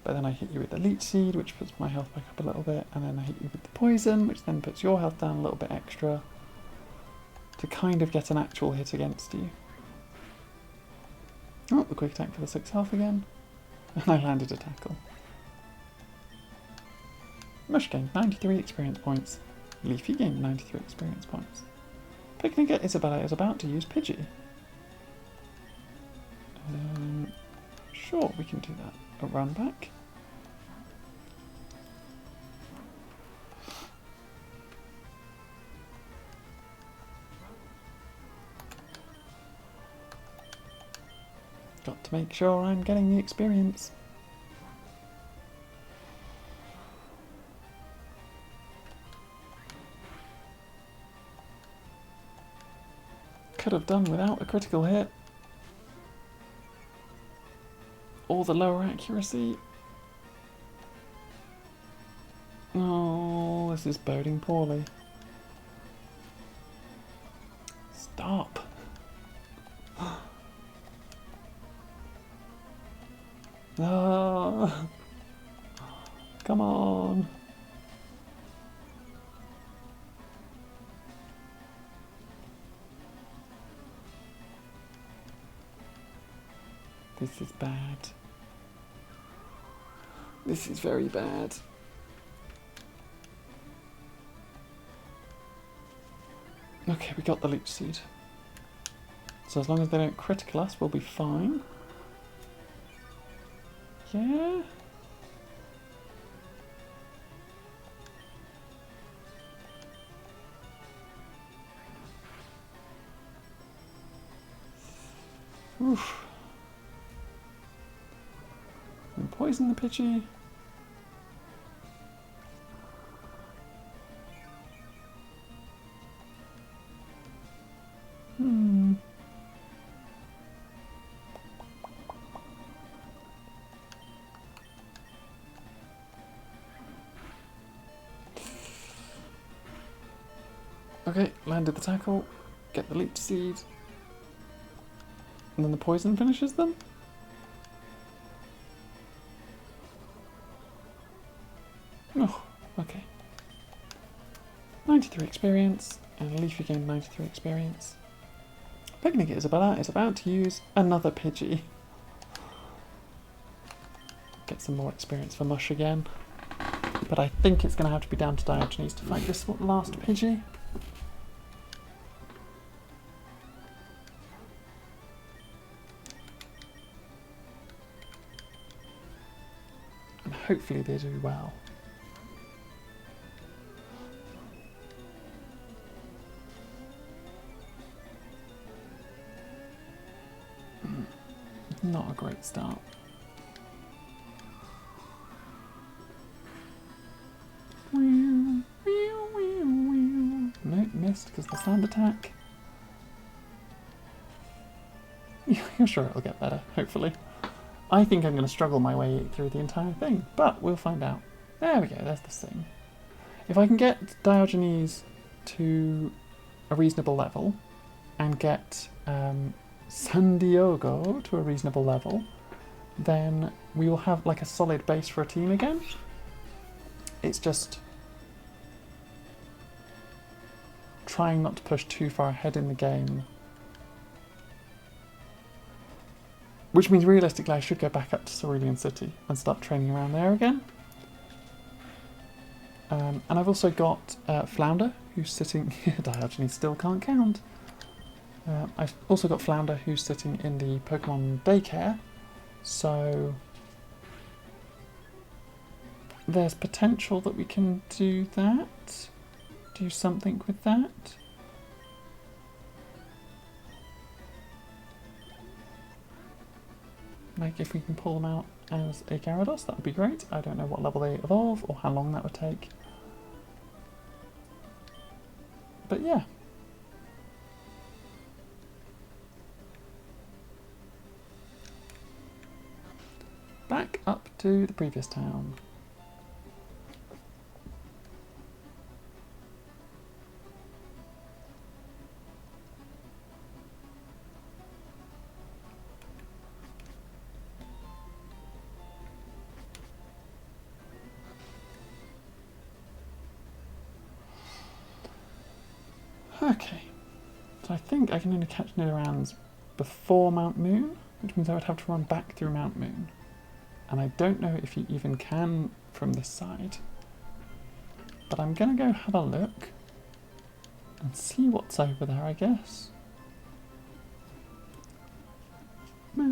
But then I hit you with the leech seed, which puts my health back up a little bit, and then I hit you with the poison, which then puts your health down a little bit extra to kind of get an actual hit against you. Oh, the quick attack for the 6 health again. And I landed a tackle. Mush gained 93 experience points. Leafy gained 93 experience points. Picnic at Isabella is about to use Pidgey. Sure, we can do that. A run back. Got to make sure I'm getting the experience. Could have done without a critical hit. Or the lower accuracy. Oh, this is boding poorly. Stop. Oh, come on. This is bad. This is very bad. Okay, we got the leech seed. So as long as they don't critical us, we'll be fine. Yeah. Oof. And poison the Pidgey. Okay, landed the tackle, get the leech seed, and then the poison finishes them? Oh, okay. 93 experience, and Leafy gained 93 experience. Picnic at Isabella is about to use another Pidgey. Get some more experience for Mush again. But I think it's going to have to be down to Diogenes to fight this last Pidgey. And hopefully they do well. Not a great start. Nope, missed because of the sand attack. You're sure it'll get better, hopefully. I think I'm going to struggle my way through the entire thing, but we'll find out. There we go, there's the sing. If I can get Diogenes to a reasonable level and get San Diego to a reasonable level, then we will have like a solid base for a team again. It's just trying not to push too far ahead in the game. Which means realistically I should go back up to Cerulean City and start training around there again. And I've also got Flounder, who's sitting... Diogenes still can't count. I've also got Flounder, who's sitting in the Pokemon daycare. So there's potential that we can do that. Do something with that. Like if we can pull them out as a Gyarados, that would be great. I don't know what level they evolve or how long that would take. But yeah. Back up to the previous town. Okay, so I think I can only catch Nidorans before Mount Moon, which means I would have to run back through Mount Moon. And I don't know if you even can from this side. But I'm going to go have a look and see what's over there, I guess. I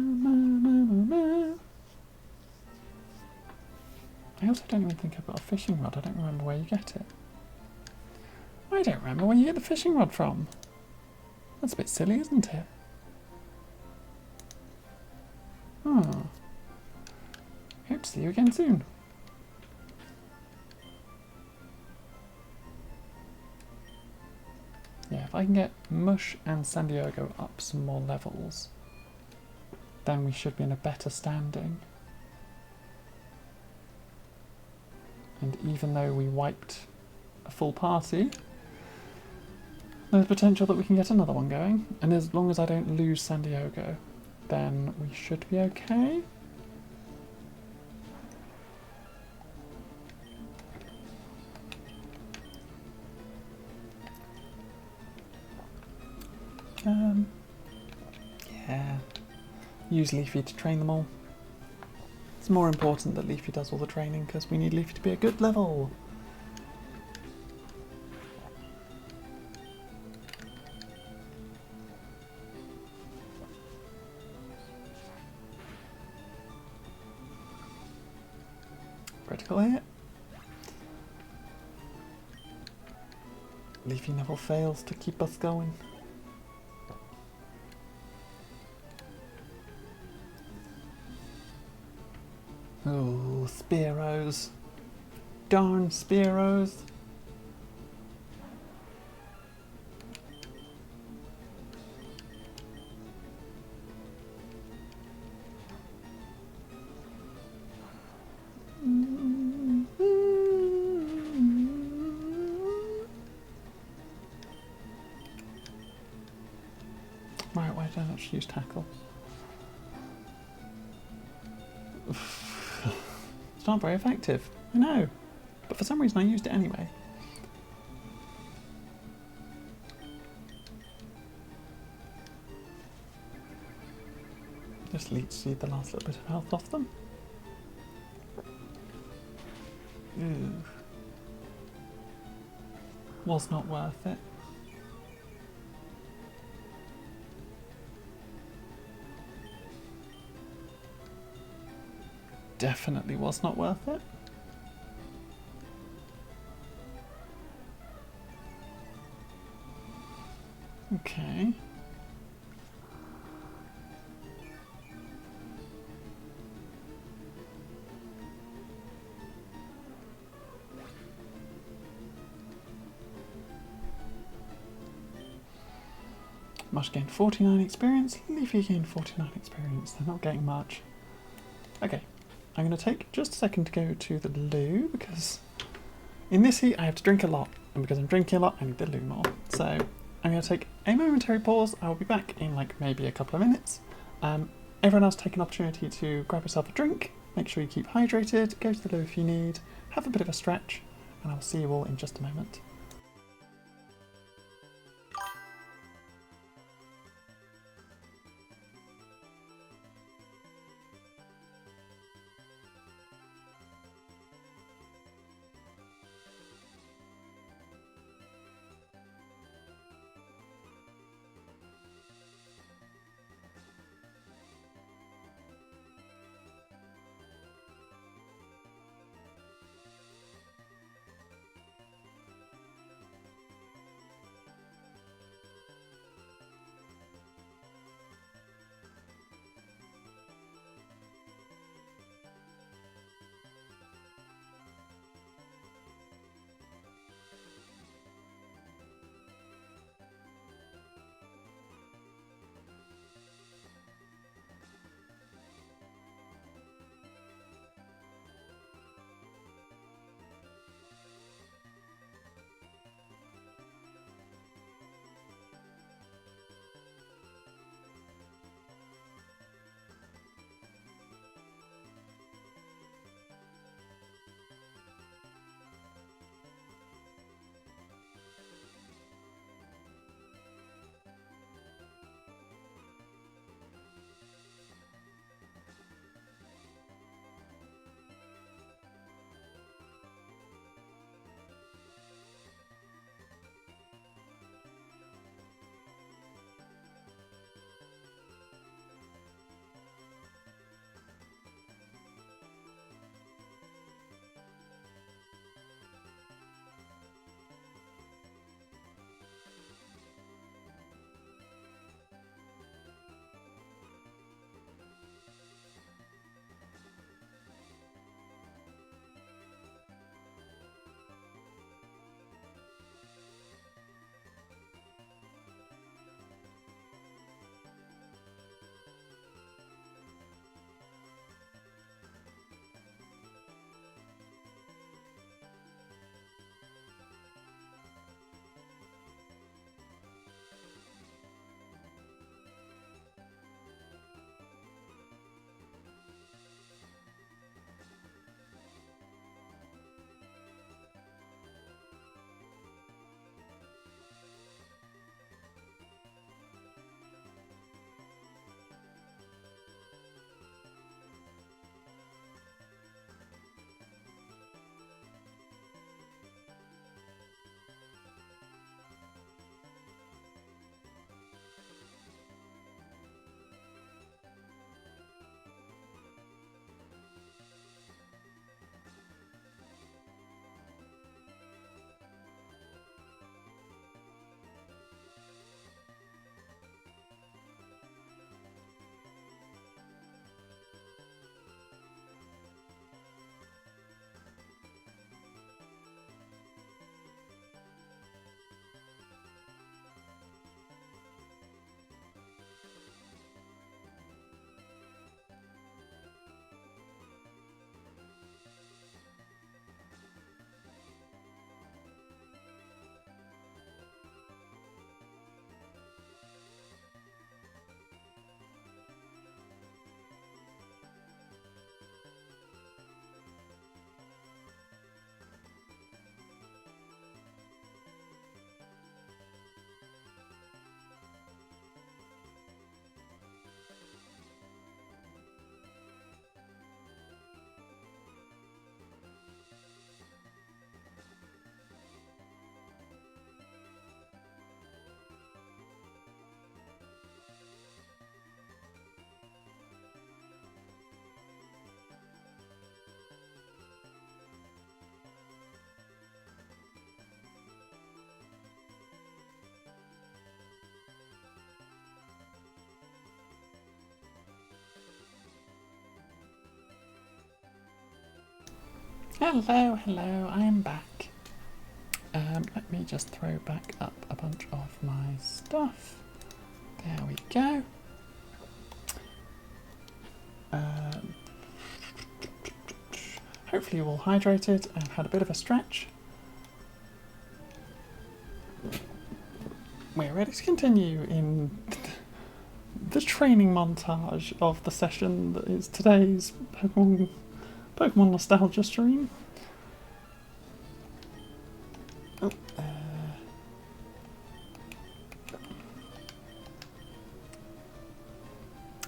also don't even think I've got a fishing rod. I don't remember where you get it. I don't remember where you get the fishing rod from. That's a bit silly, isn't it? Oh. Hope to see you again soon. Yeah, if I can get Mush and San Diego up some more levels, then we should be in a better standing. And even though we wiped a full party, there's potential that we can get another one going. And as long as I don't lose San Diego, then we should be okay. Yeah. Use Leafy to train them all. It's more important that Leafy does all the training because we need Leafy to be a good level. Critical hit. Leafy never fails to keep us going. Oh, Spearows. Darn Spearows. Right, why don't I just use Tackle? It's not very effective, I know, but for some reason I used it anyway. Just leech-seed the last little bit of health off them. Ooh. Was not worth it. Definitely was not worth it. Okay. Mush gained 49 experience, Leafy gained 49 experience. They're not getting much. Okay. I'm going to take just a second to go to the loo, because in this heat I have to drink a lot, and because I'm drinking a lot I need the loo more. So I'm going to take a momentary pause. I'll be back in like maybe a couple of minutes. Everyone else take an opportunity to grab yourself a drink. Make sure you keep hydrated. Go to the loo if you need. Have a bit of a stretch. And I'll see you all in just a moment. Hello, hello, I am back. Let me just throw back up a bunch of my stuff. There we go. Hopefully you're all hydrated and had a bit of a stretch. we're ready to continue in the training montage of the session that is today's Pokemon Nostalgia stream. Oh,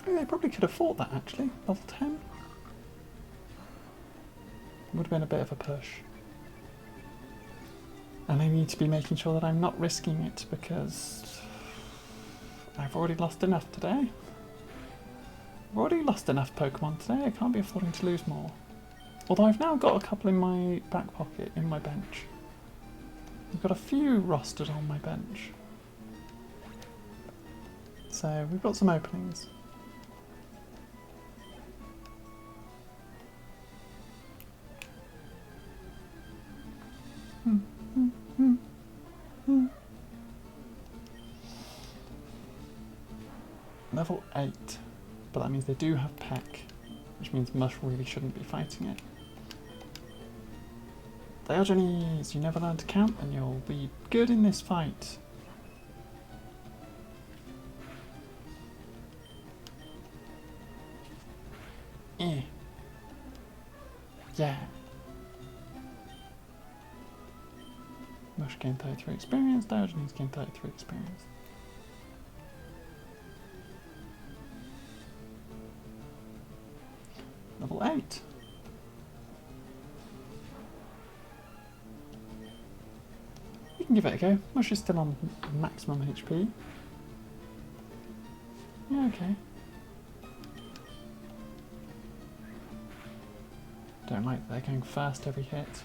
they probably could have fought that actually, level 10. Would have been a bit of a push. And I need to be making sure that I'm not risking it because I've already lost enough today. I've already lost enough Pokemon today, I can't be affording to lose more. Although I've now got a couple in my back pocket in my bench. I've got a few rostered on my bench. So we've got some openings. Level 8, but that means they do have Peck, which means Mush really shouldn't be fighting it. Diogenes, you never learn to count and you'll be good in this fight. Eh. Yeah. Mush gained 33 experience, Diogenes gained 33 experience. Level 8. We can give it a go. Mush is still on maximum HP. Yeah, okay. Don't like that they're going first every hit.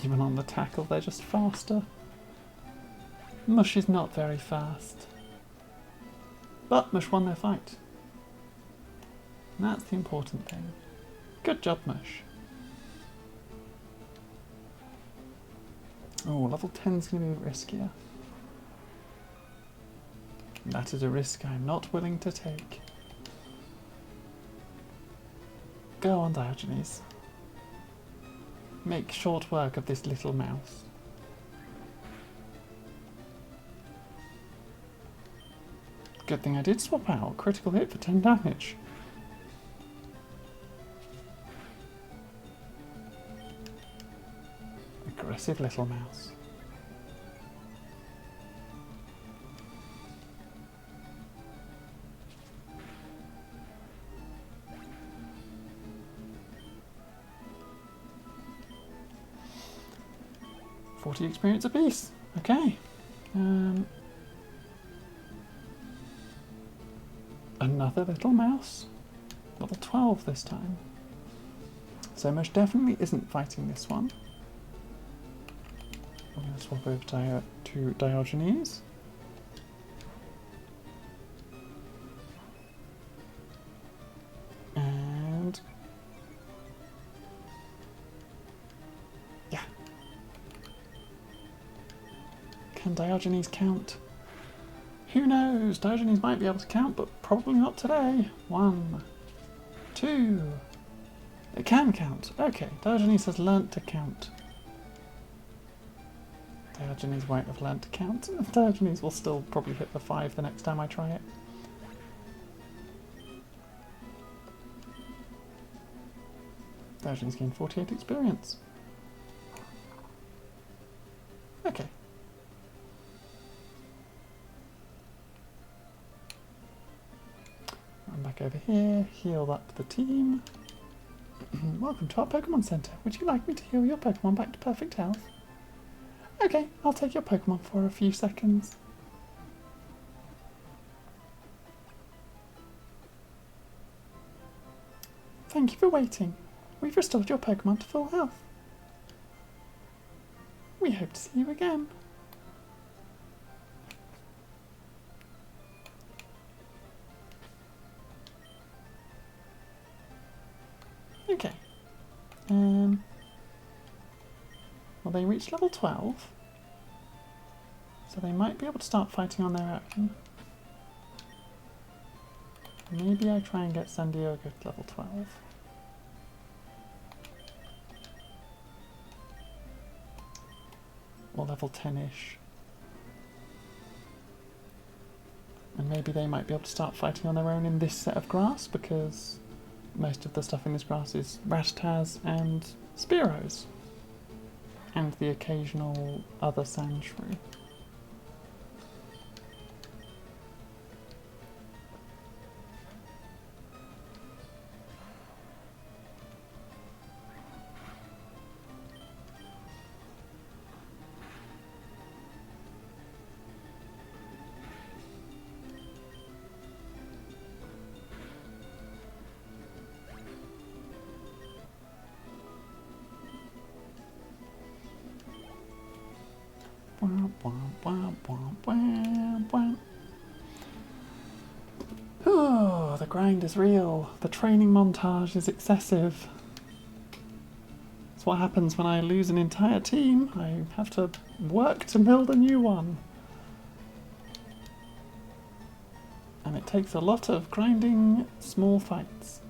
Even on the tackle, they're just faster. Mush is not very fast. But Mush won their fight. And that's the important thing. Good job, Mush. Oh, level 10's going to be a bit riskier. That is a risk I'm not willing to take. Go on, Diogenes. Make short work of this little mouse. Good thing I did swap out. Critical hit for 10 damage. Aggressive little mouse. $40 experience apiece. Okay. Another little mouse. Level 12 this time. So Mush definitely isn't fighting this one. I'm going to swap over to Diogenes. And... yeah. Can Diogenes count? Who knows? Diogenes might be able to count, but probably not today. 1, 2... It can count. Okay, Diogenes has learnt to count. Diogenes won't have learnt to count. Diogenes will still probably hit the 5 the next time I try it. Diogenes gained 48 experience. Okay. I'm back over here, heal up the team. Welcome to our Pokemon Center. Would you like me to heal your Pokemon back to perfect health? Okay, I'll take your Pokemon for a few seconds. Thank you for waiting. We've restored your Pokemon to full health. We hope to see you again. Okay. Well, they reached level 12, so they might be able to start fighting on their own. Maybe I try and get San Diego to level 12. or level 10-ish. And maybe they might be able to start fighting on their own in this set of grass, because most of the stuff in this grass is Rattaz and Spearows. And the occasional other sand shrew. Oh, the grind is real. The training montage is excessive. It's what happens when I lose an entire team. I have to work to build a new one. And it takes a lot of grinding small fights.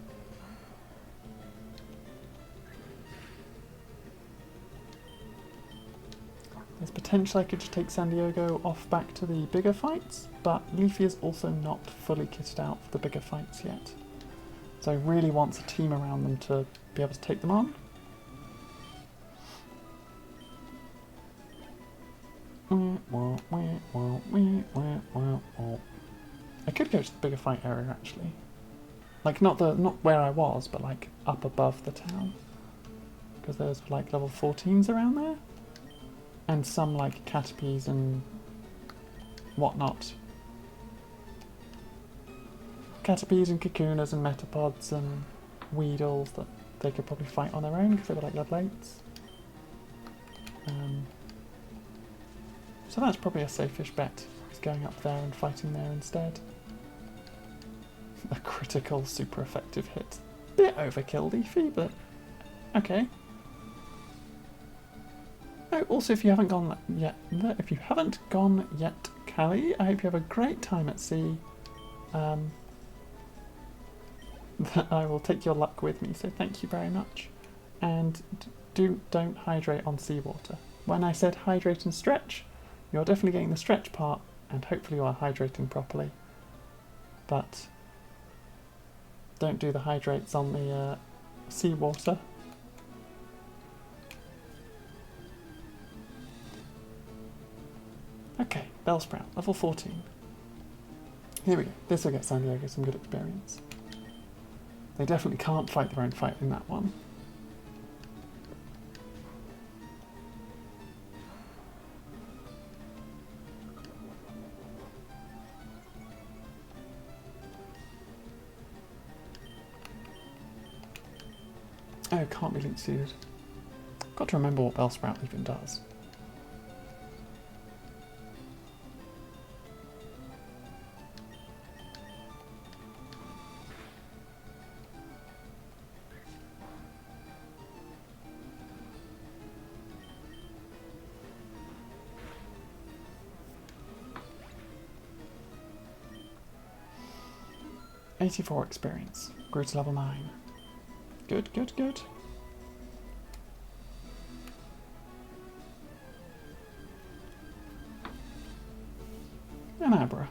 There's potential I could just take San Diego off back to the bigger fights, but Leafy is also not fully kitted out for the bigger fights yet. So I really want a team around them to be able to take them on. I could go to the bigger fight area actually. Like not where I was, but like up above the town. Because there's like level 14s around there. And some like Caterpies and whatnot. Caterpies and Cocooners and Metapods and Weedles that they could probably fight on their own because they were like level 8s. So that's probably a safe-ish bet, is going up there and fighting there instead. A critical, super effective hit. Bit overkill, Leafy, but okay. Oh, also, if you haven't gone yet, Callie, I hope you have a great time at sea. I will take your luck with me, so thank you very much. And don't hydrate on seawater. When I said hydrate and stretch, you're definitely getting the stretch part, and hopefully you are hydrating properly. But don't do the hydrates on the seawater. Okay, Bellsprout, level 14. Here we go. This will get San Diego some good experience. They definitely can't fight their own fight in that one. Oh, can't be linked suited. Got to remember what Bellsprout even does. '84 experience. Grew to level 9. Good, good, good. An Abra.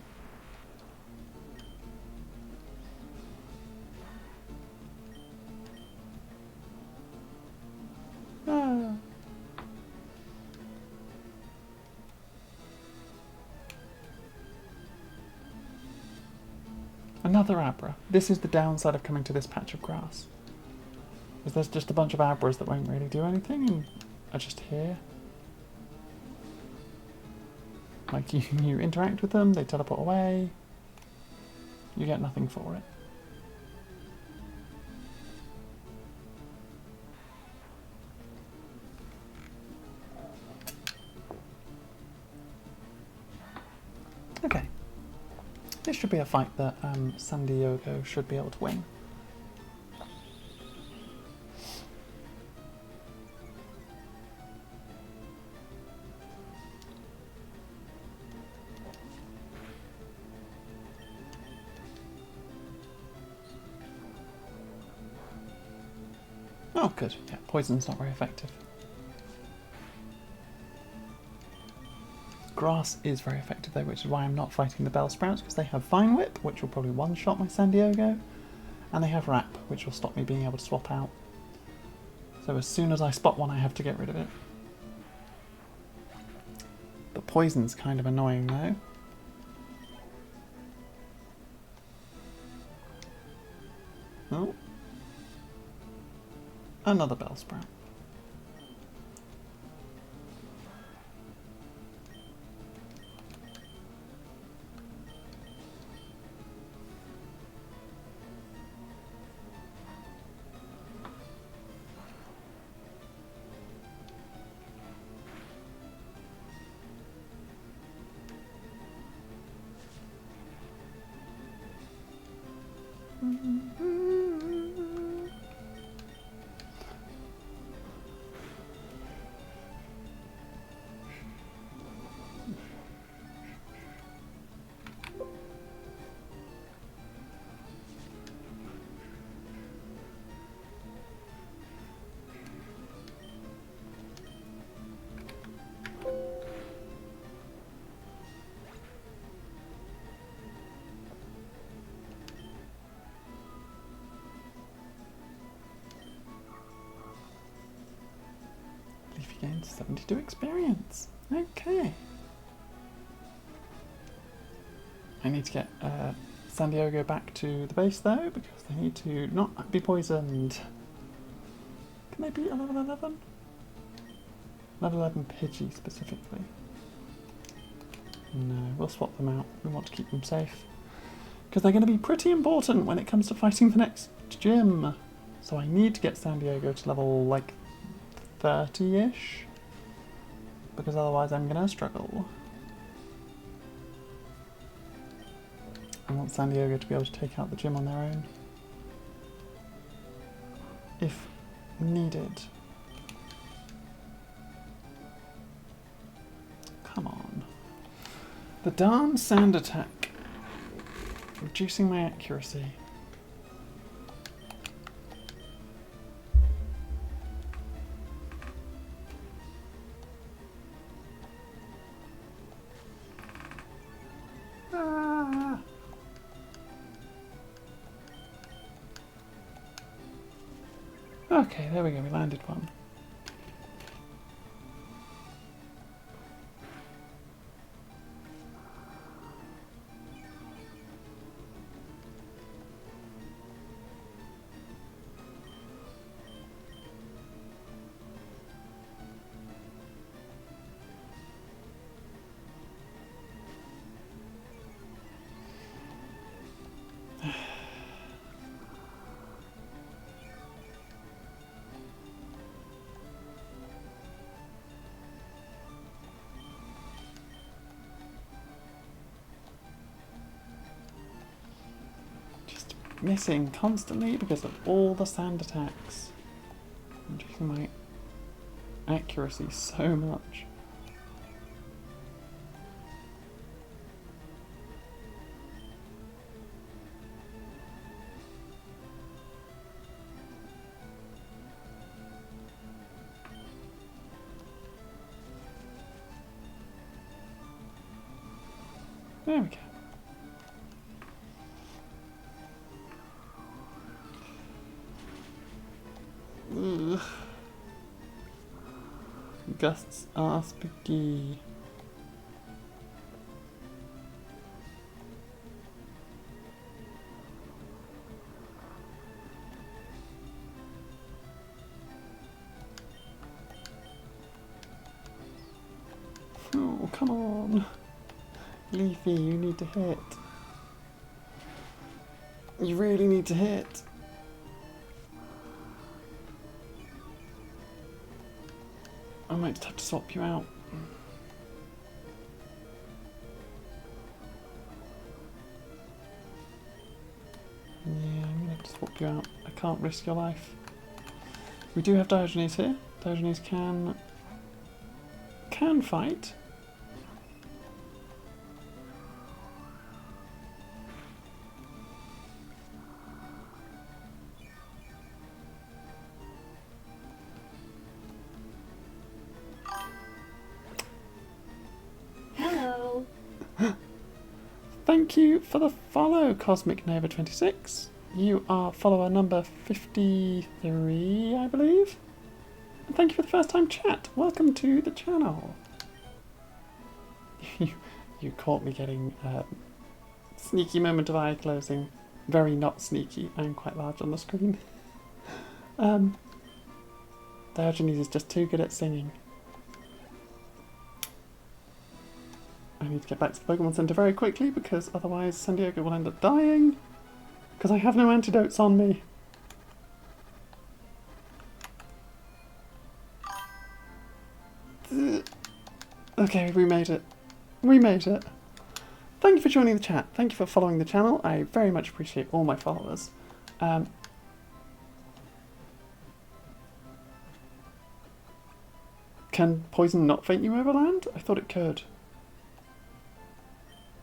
Ah. Another Abra. This is the downside of coming to this patch of grass. Is there's just a bunch of Abras that won't really do anything and are just here. Like you interact with them, they teleport away, you get nothing for it. Okay. This should be a fight that San Diego should be able to win. Oh, good. Yeah, poison's not very effective. Grass is very effective though, which is why I'm not fighting the Bell Sprouts, because they have Vine Whip, which will probably one-shot my San Diego, and they have Wrap, which will stop me being able to swap out. So as soon as I spot one, I have to get rid of it. The poison's kind of annoying though. Oh. Another Bell Sprout. Leafy gains 72 experience. Okay. I need to get San Diego back to the base though, because they need to not be poisoned. Can they beat a level 11? Level 11 Pidgey specifically. No, we'll swap them out. We want to keep them safe. Because they're going to be pretty important when it comes to fighting the next gym. So I need to get San Diego to level like 30-ish. Because otherwise I'm going to struggle. I want San Diego to be able to take out the gym on their own. If needed. Come on. The darn sand attack. Reducing my accuracy. Ah. Okay, there we go, we landed one. Missing constantly because of all the sand attacks. I'm reducing my accuracy so much. There we go. Ugh. Gusts are spooky. Oh, come on. Leafy, you need to hit. You really need to hit. I might just have to swap you out. Yeah, I'm gonna have to swap you out. I can't risk your life. We do have Diogenes here. Diogenes can fight. Thank you for the follow, Cosmic Nova 26. You are follower number 53, I believe. And thank you for the first time chat. Welcome to the channel. You caught me getting sneaky moment of eye closing. Very not sneaky. I'm quite large on the screen. Diogenes is just too good at singing. I need to get back to the Pokemon Center very quickly because otherwise San Diego will end up dying. Because I have no antidotes on me. Okay, we made it. We made it. Thank you for joining the chat. Thank you for following the channel. I very much appreciate all my followers. Can poison not faint you overland? I thought it could.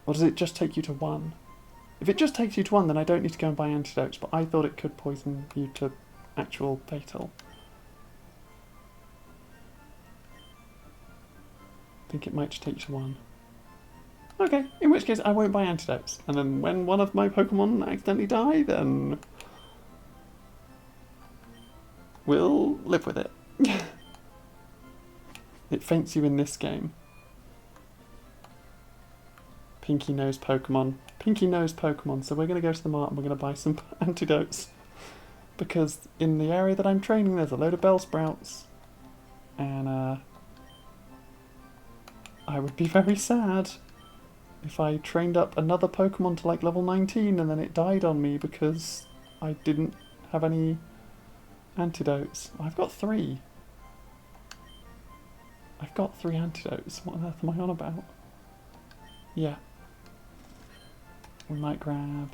Or does it just take you to 1? If it just takes you to 1, then I don't need to go and buy antidotes, but I thought it could poison you to actual fatal. I think it might just take you to 1. Okay, in which case I won't buy antidotes. And then when one of my Pokemon accidentally die, then we'll live with it. It faints you in this game. Pinky knows Pokemon. Pinky knows Pokemon, so we're going to go to the mart and we're going to buy some antidotes. Because in the area that I'm training, there's a load of Bellsprouts. And I would be very sad if I trained up another Pokemon to like level 19 and then it died on me because I didn't have any antidotes. I've got 3. I've got 3 antidotes. What on earth am I on about? Yeah. We might grab...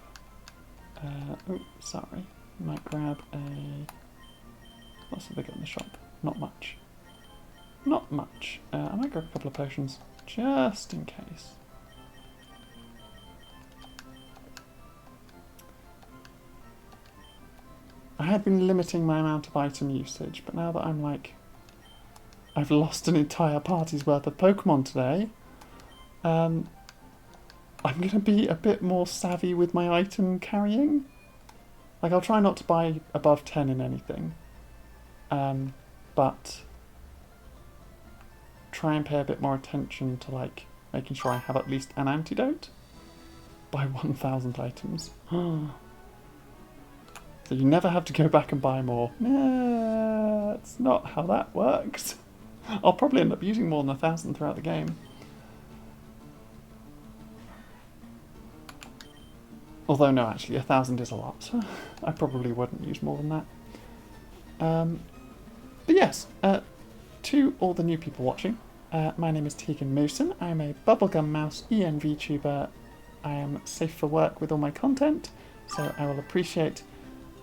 oh, sorry. We might grab a... What's the big in the shop? Not much. Not much. I might grab a couple of potions, just in case. I had been limiting my amount of item usage, but now that I'm like... I've lost an entire party's worth of Pokemon today, I'm going to be a bit more savvy with my item carrying. Like, I'll try not to buy above 10 in anything. But try and pay a bit more attention to, like, making sure I have at least an antidote. Buy 1,000 items. So you never have to go back and buy more. Nah, that's not how that works. I'll probably end up using more than 1,000 throughout the game. Although no, actually 1,000 is a lot. So I probably wouldn't use more than that. But yes, to all the new people watching, my name is Tegan Mooson. I'm a Bubblegum Mouse ENV tuber. I am safe for work with all my content, so I will appreciate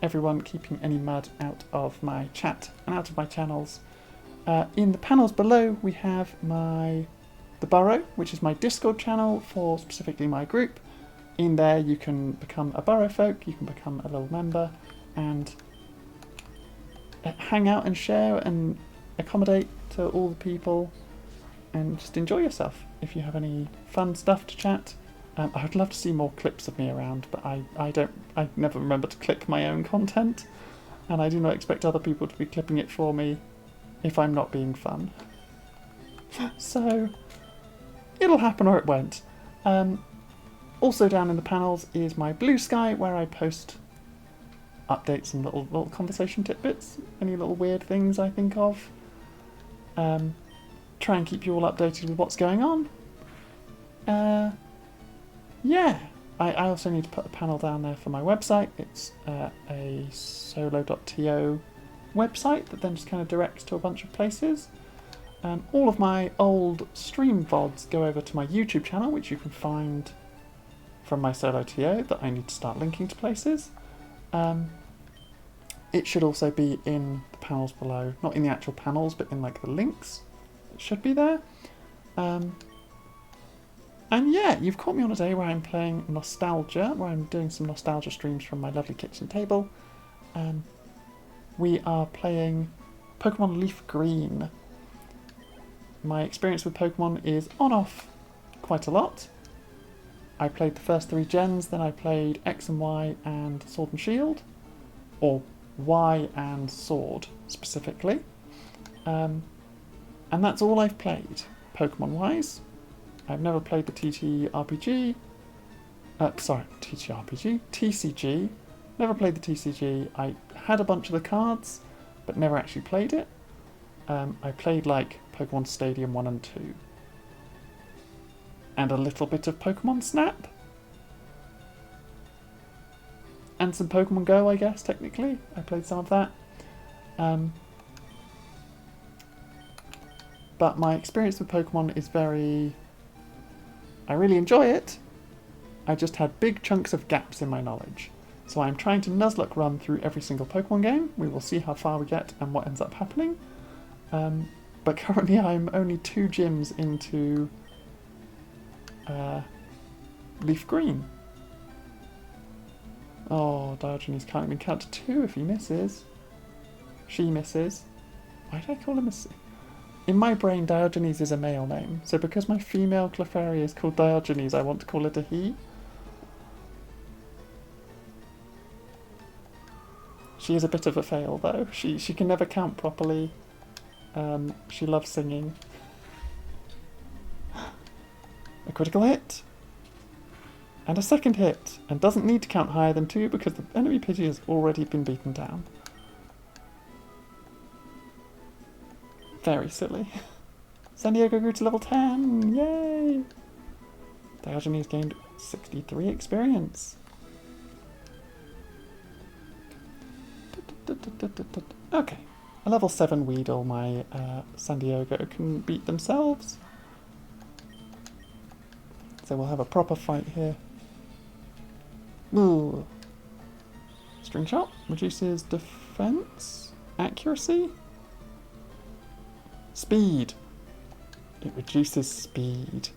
everyone keeping any mud out of my chat and out of my channels. In the panels below we have the Burrow, which is my Discord channel for specifically my group. In there you can become a Burrow folk, you can become a little member and hang out and share and accommodate to all the people and just enjoy yourself. If you have any fun stuff to chat, I would love to see more clips of me around, but I never remember to clip my own content, and I do not expect other people to be clipping it for me if I'm not being fun. So it'll happen or it won't. Also down in the panels is my Blue Sky, where I post updates and little conversation tidbits, any little weird things I think of. Try and keep you all updated with what's going on. Yeah, I also need to put a panel down there for my website. It's a solo.to website that then just kind of directs to a bunch of places. All of my old stream VODs go over to my YouTube channel, which you can find from my solo.to that I need to start linking to places. It should also be in the panels below, not in the actual panels, but in like the links. It should be there. And yeah, you've caught me on a day where I'm playing Nostalgia, where I'm doing some nostalgia streams from my lovely kitchen table. We are playing Pokemon Leaf Green. My experience with Pokemon is on-off quite a lot. I played the first 3 gens, then I played X and Y and Sword and Shield, or Y and Sword specifically. And that's all I've played, Pokemon-wise. I've never played the TTRPG. TCG. Never played the TCG. I had a bunch of the cards, but never actually played it. I played like Pokemon Stadium 1 and 2. And a little bit of Pokemon Snap. And some Pokemon Go, I guess, technically. I played some of that. But my experience with Pokemon is I really enjoy it. I just had big chunks of gaps in my knowledge. So I'm trying to Nuzlocke run through every single Pokemon game. We will see how far we get and what ends up happening. But currently I'm only 2 gyms into Leaf Green. Oh, Diogenes can't even count to 2 if he misses. She misses. Why did I call him a... In my brain, Diogenes is a male name. So because my female Clefairy is called Diogenes, I want to call it a he. She is a bit of a fail, though. She can never count properly. She loves singing. A critical hit. And a second hit. And doesn't need to count higher than 2 because the enemy Pidgey has already been beaten down. Very silly. San Diego grew to level 10. Yay! Diogenes gained 63 experience. Okay. A level 7 Weedle, my San Diego can beat themselves. So we'll have a proper fight here. Ooh. String Shot reduces defense, accuracy, speed. It reduces speed.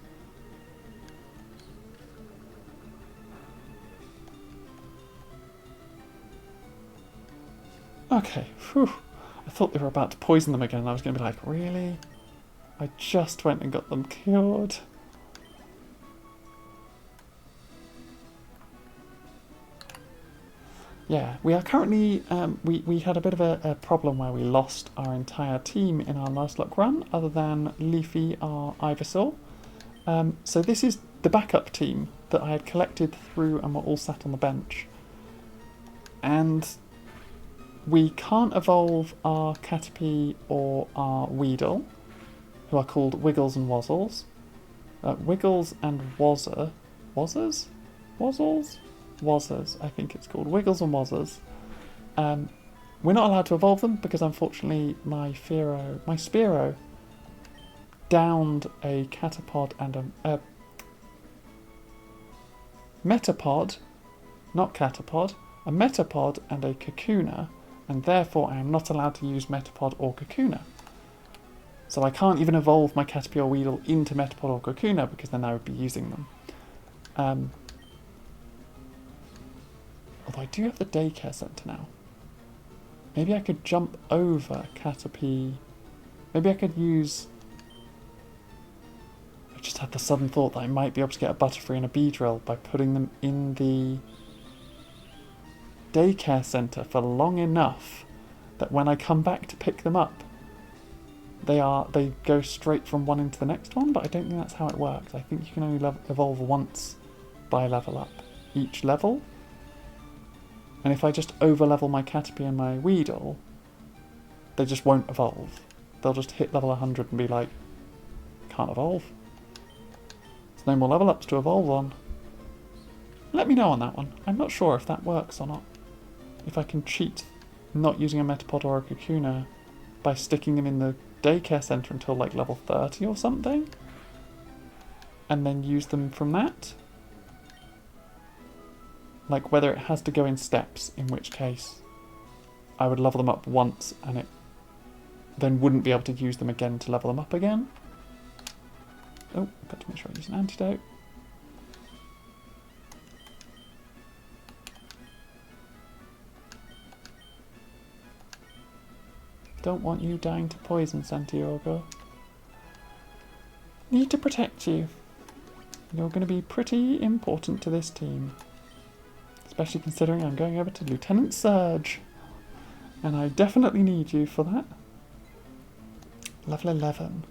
Okay, whew. I thought they were about to poison them again. I was going to be like, really? I just went and got them cured. Yeah, we are currently, we had a bit of a problem where we lost our entire team in our Nuzlocke run, other than Leafy, our Ivysaur. So this is the backup team that I had collected through and were all sat on the bench. And we can't evolve our Caterpie or our Weedle, who are called Wiggles and Wozzles. Wiggles and Wozzers? Wozzers, I think it's called. Wiggles and Wozzers. We're not allowed to evolve them because unfortunately my Spearow downed a Catapod and a Metapod, not Catapod, a Metapod and a Kakuna, and therefore I am not allowed to use Metapod or Kakuna. So I can't even evolve my Caterpie or Weedle into Metapod or Kakuna because then I would be using them. Although I do have the daycare centre now. Maybe I could jump over Caterpie. Maybe I could use... I just had the sudden thought that I might be able to get a Butterfree and a Beedrill by putting them in the daycare centre for long enough that when I come back to pick them up, they go straight from one into the next one, but I don't think that's how it works. I think you can only evolve once by level up each level. And if I just over-level my Caterpie and my Weedle, they just won't evolve. They'll just hit level 100 and be like, can't evolve. There's no more level ups to evolve on. Let me know on that one. I'm not sure if that works or not. If I can cheat not using a Metapod or a Kakuna by sticking them in the daycare centre until like level 30 or something, and then use them from that. Like whether it has to go in steps, in which case I would level them up once and it then wouldn't be able to use them again to level them up again. Oh, got to make sure I use an antidote. Don't want you dying to poison, Santiago. Need to protect you. You're going to be pretty important to this team. Especially considering I'm going over to Lieutenant Surge. And I definitely need you for that. Level 11.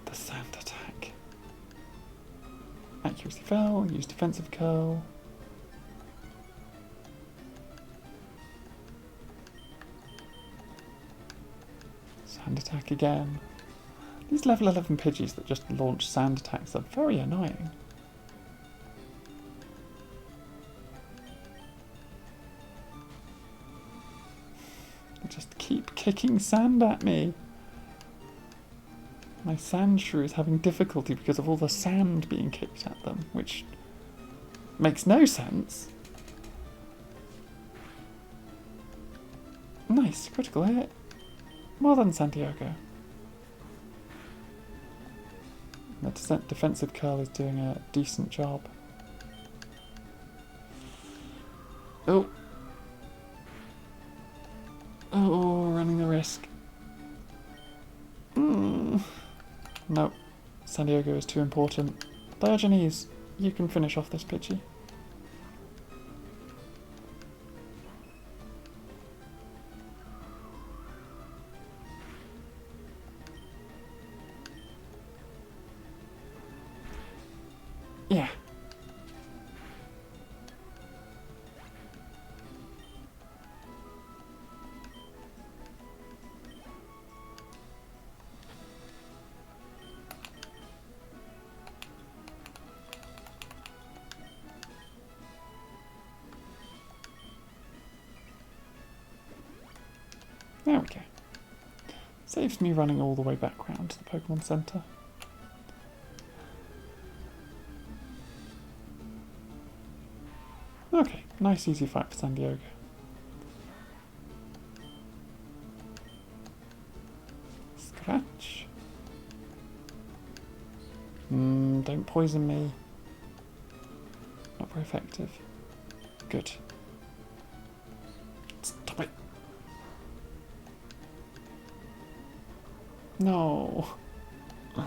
The sand attack. Accuracy fell, use defensive curl. Sand attack again. These level 11 Pidgeys that just launch sand attacks are very annoying. They just keep kicking sand at me. My sand shrew is having difficulty because of all the sand being kicked at them, which makes no sense. Nice, critical hit. Well done, Santiago. The defensive curl is doing a decent job. Oh. Oh, running the risk. No, San Diego is too important. Diogenes, you can finish off this Pidgey. Yeah. There we go. Saves me running all the way back round to the Pokemon Center. Okay, nice easy fight for San Diego. Scratch. Don't poison me. Not very effective. Good. Stop it. No. I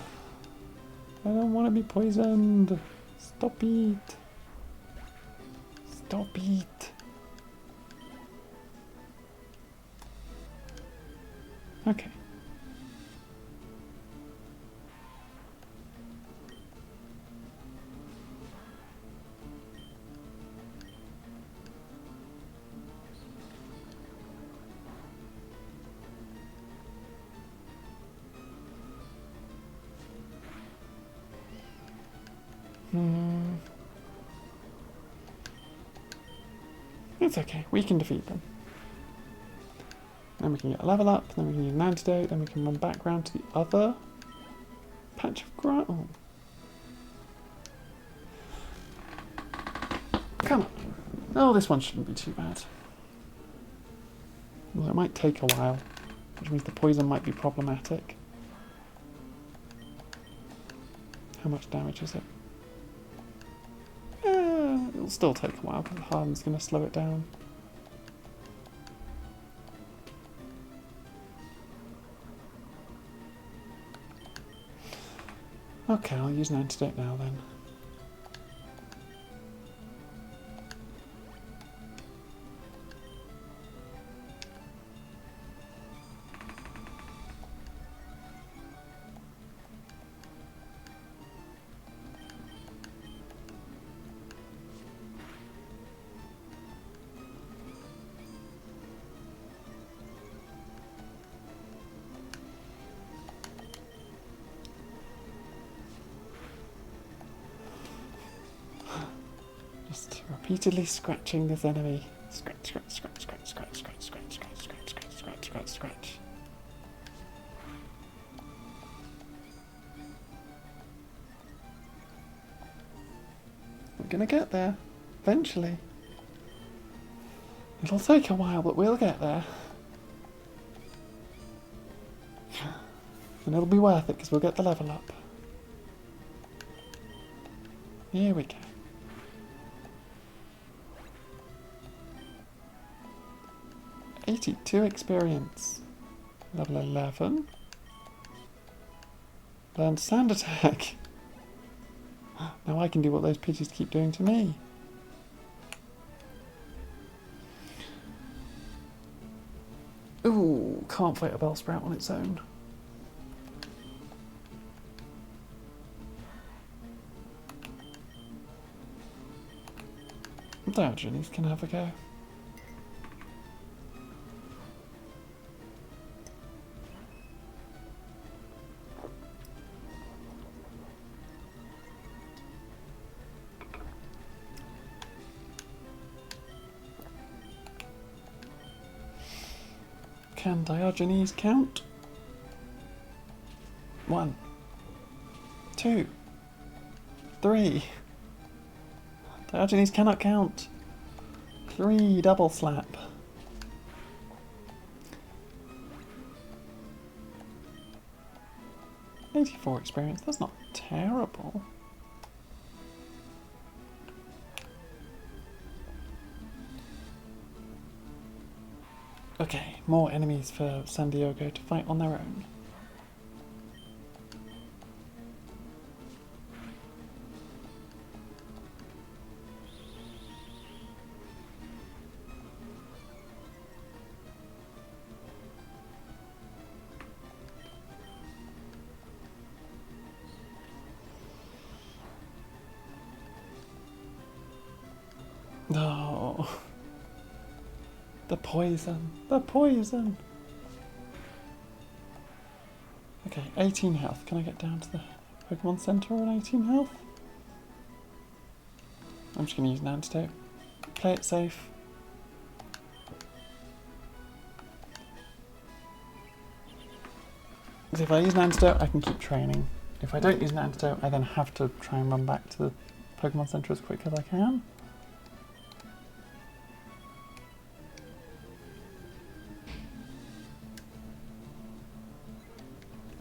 don't want to be poisoned. Stop it. Stop it. Okay. It's okay, we can defeat them. Then we can get a level up, then we can use an antidote, then we can run back round to the other patch of grass. Oh. Come on. Oh, this one shouldn't be too bad. Well, it might take a while, which means the poison might be problematic. How much damage is it? It'll still take a while because the harden's going to slow it down. Okay, I'll use an antidote now then. Just repeatedly scratching this enemy. Scratch, scratch, scratch, scratch, scratch, scratch, scratch, scratch, scratch, scratch, scratch, scratch, scratch. We're gonna get there, eventually. It'll take a while, but we'll get there. And it'll be worth it, because we'll get the level up. Here we go. 82 experience. Level 11. Learn sand attack. Now I can do what those Pidgeys keep doing to me. Ooh, can't fight a Bellsprout on its own. Diogenes can have a go. Can Diogenes count? 1, 2, 3. Diogenes cannot count. 3 double slap. $84 experience, that's not terrible. Okay, more enemies for San Diego to fight on their own. No. The poison. The poison. Okay, 18 health. Can I get down to the Pokemon Center on 18 health? I'm just going to use an antidote. Play it safe. Because if I use an antidote, I can keep training. If I don't use an antidote, I then have to try and run back to the Pokemon Center as quick as I can.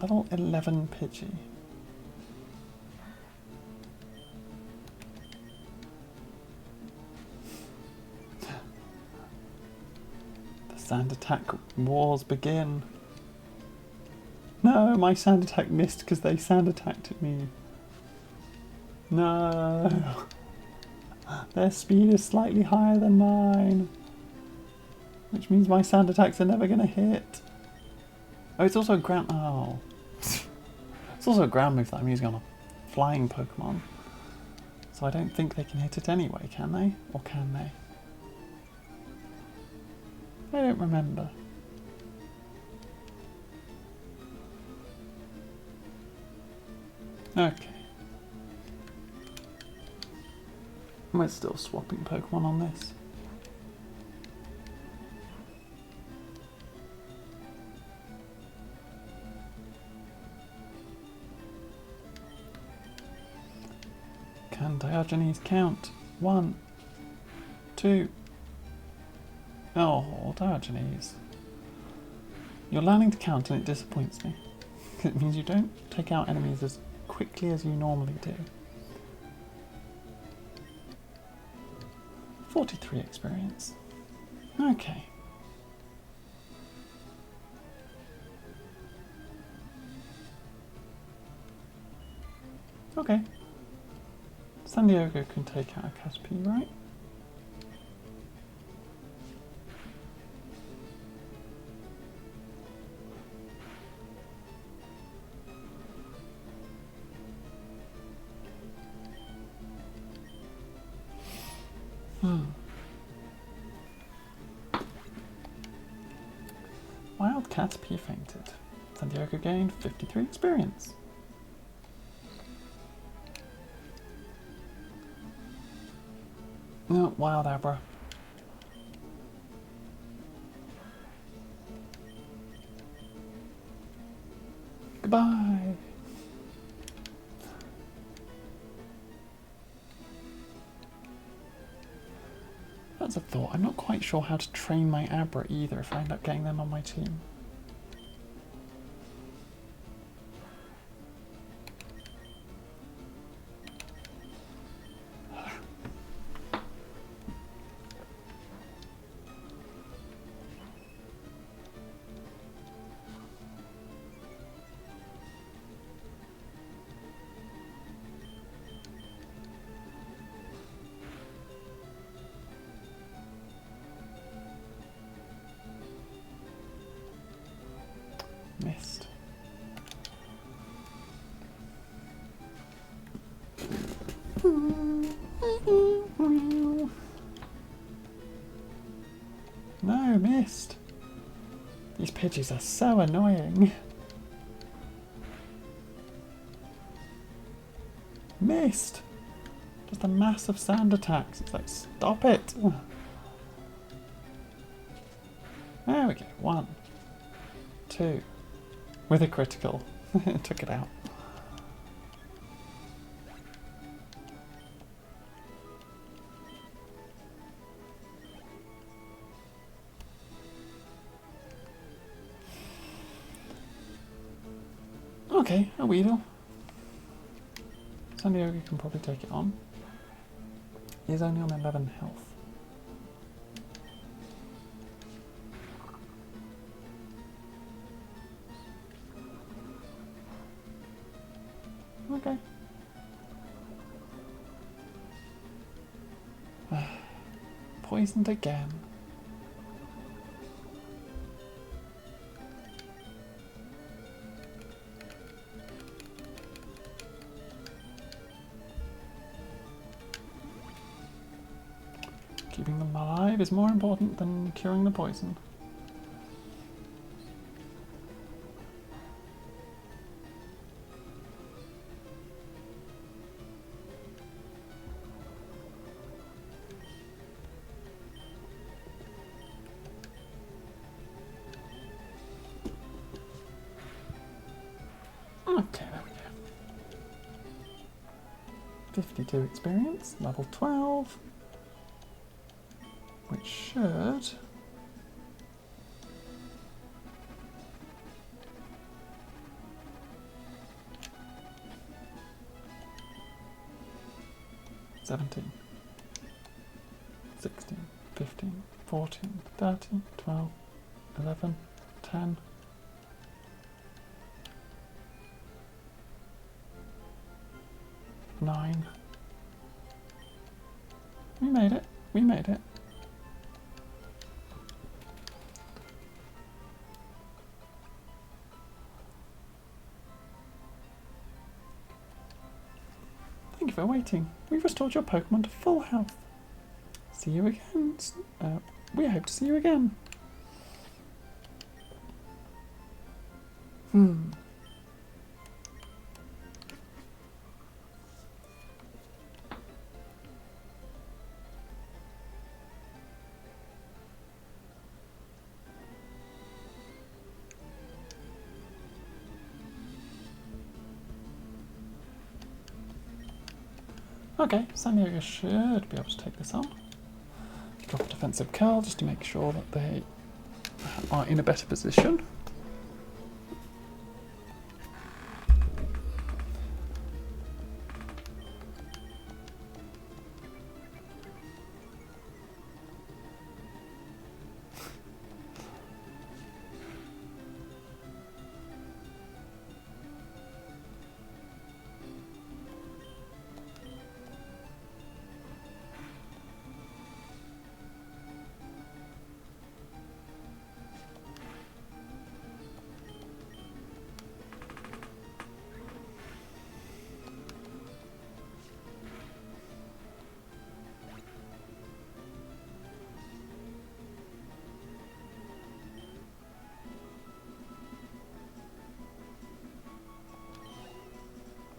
Level 11 Pidgey. The sand attack wars begin. No, my sand attack missed because they sand attacked me. No. Their speed is slightly higher than mine. Which means my sand attacks are never going to hit. Oh, it's also a ground... Oh. It's also a ground move that I'm using on a flying Pokemon. So I don't think they can hit it anyway, can they? Or can they? I don't remember. Okay. We're still swapping Pokemon on this. Can Diogenes count? 1, 2. Oh, Diogenes. You're learning to count and it disappoints me. It means you don't take out enemies as quickly as you normally do. 43 experience. Okay. Okay. San Diego can take out a Caterpie, right? Wild Caterpie fainted. San Diego gained 53 experience. No, Wild Abra. Goodbye. That's a thought. I'm not quite sure how to train my Abra either if I end up getting them on my team. No, missed. These Pidgeys are so annoying. Missed. Just a mass of sand attacks. It's like, stop it. There we go. 1, 2. With a critical. Took it out. Okay, a Weedle. San Diego can probably take it on. He is only on 11 health. Okay. Poisoned again. Keeping them alive is more important than curing the poison. Okay, there we go. 52 experience, level 12. Which should... (17, 16, 15, 14, 13, 12, 11, 10... 9. We made it. We made it. Thank you for waiting. We've restored your Pokemon to full health. See you again. We hope to see you again. Okay, San Diego should be able to take this on. Drop a defensive curl just to make sure that they are in a better position.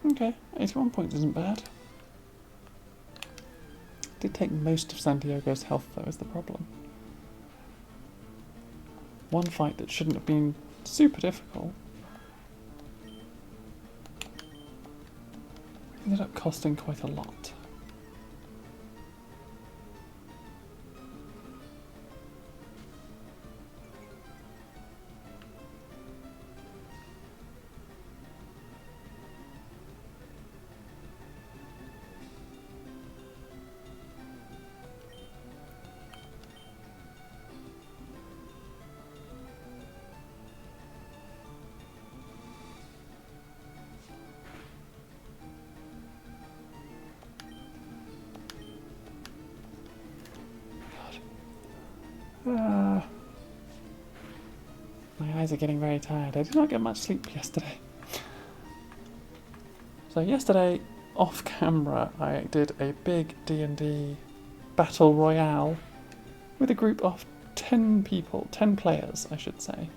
Okay, 81 points isn't bad. Did take most of San Diego's health though, is the problem. One fight that shouldn't have been super difficult ended up costing quite a lot. My eyes are getting very tired. I did not get much sleep yesterday. So yesterday, off camera, I did a big D&D battle royale with a group of 10 people, 10 players, I should say.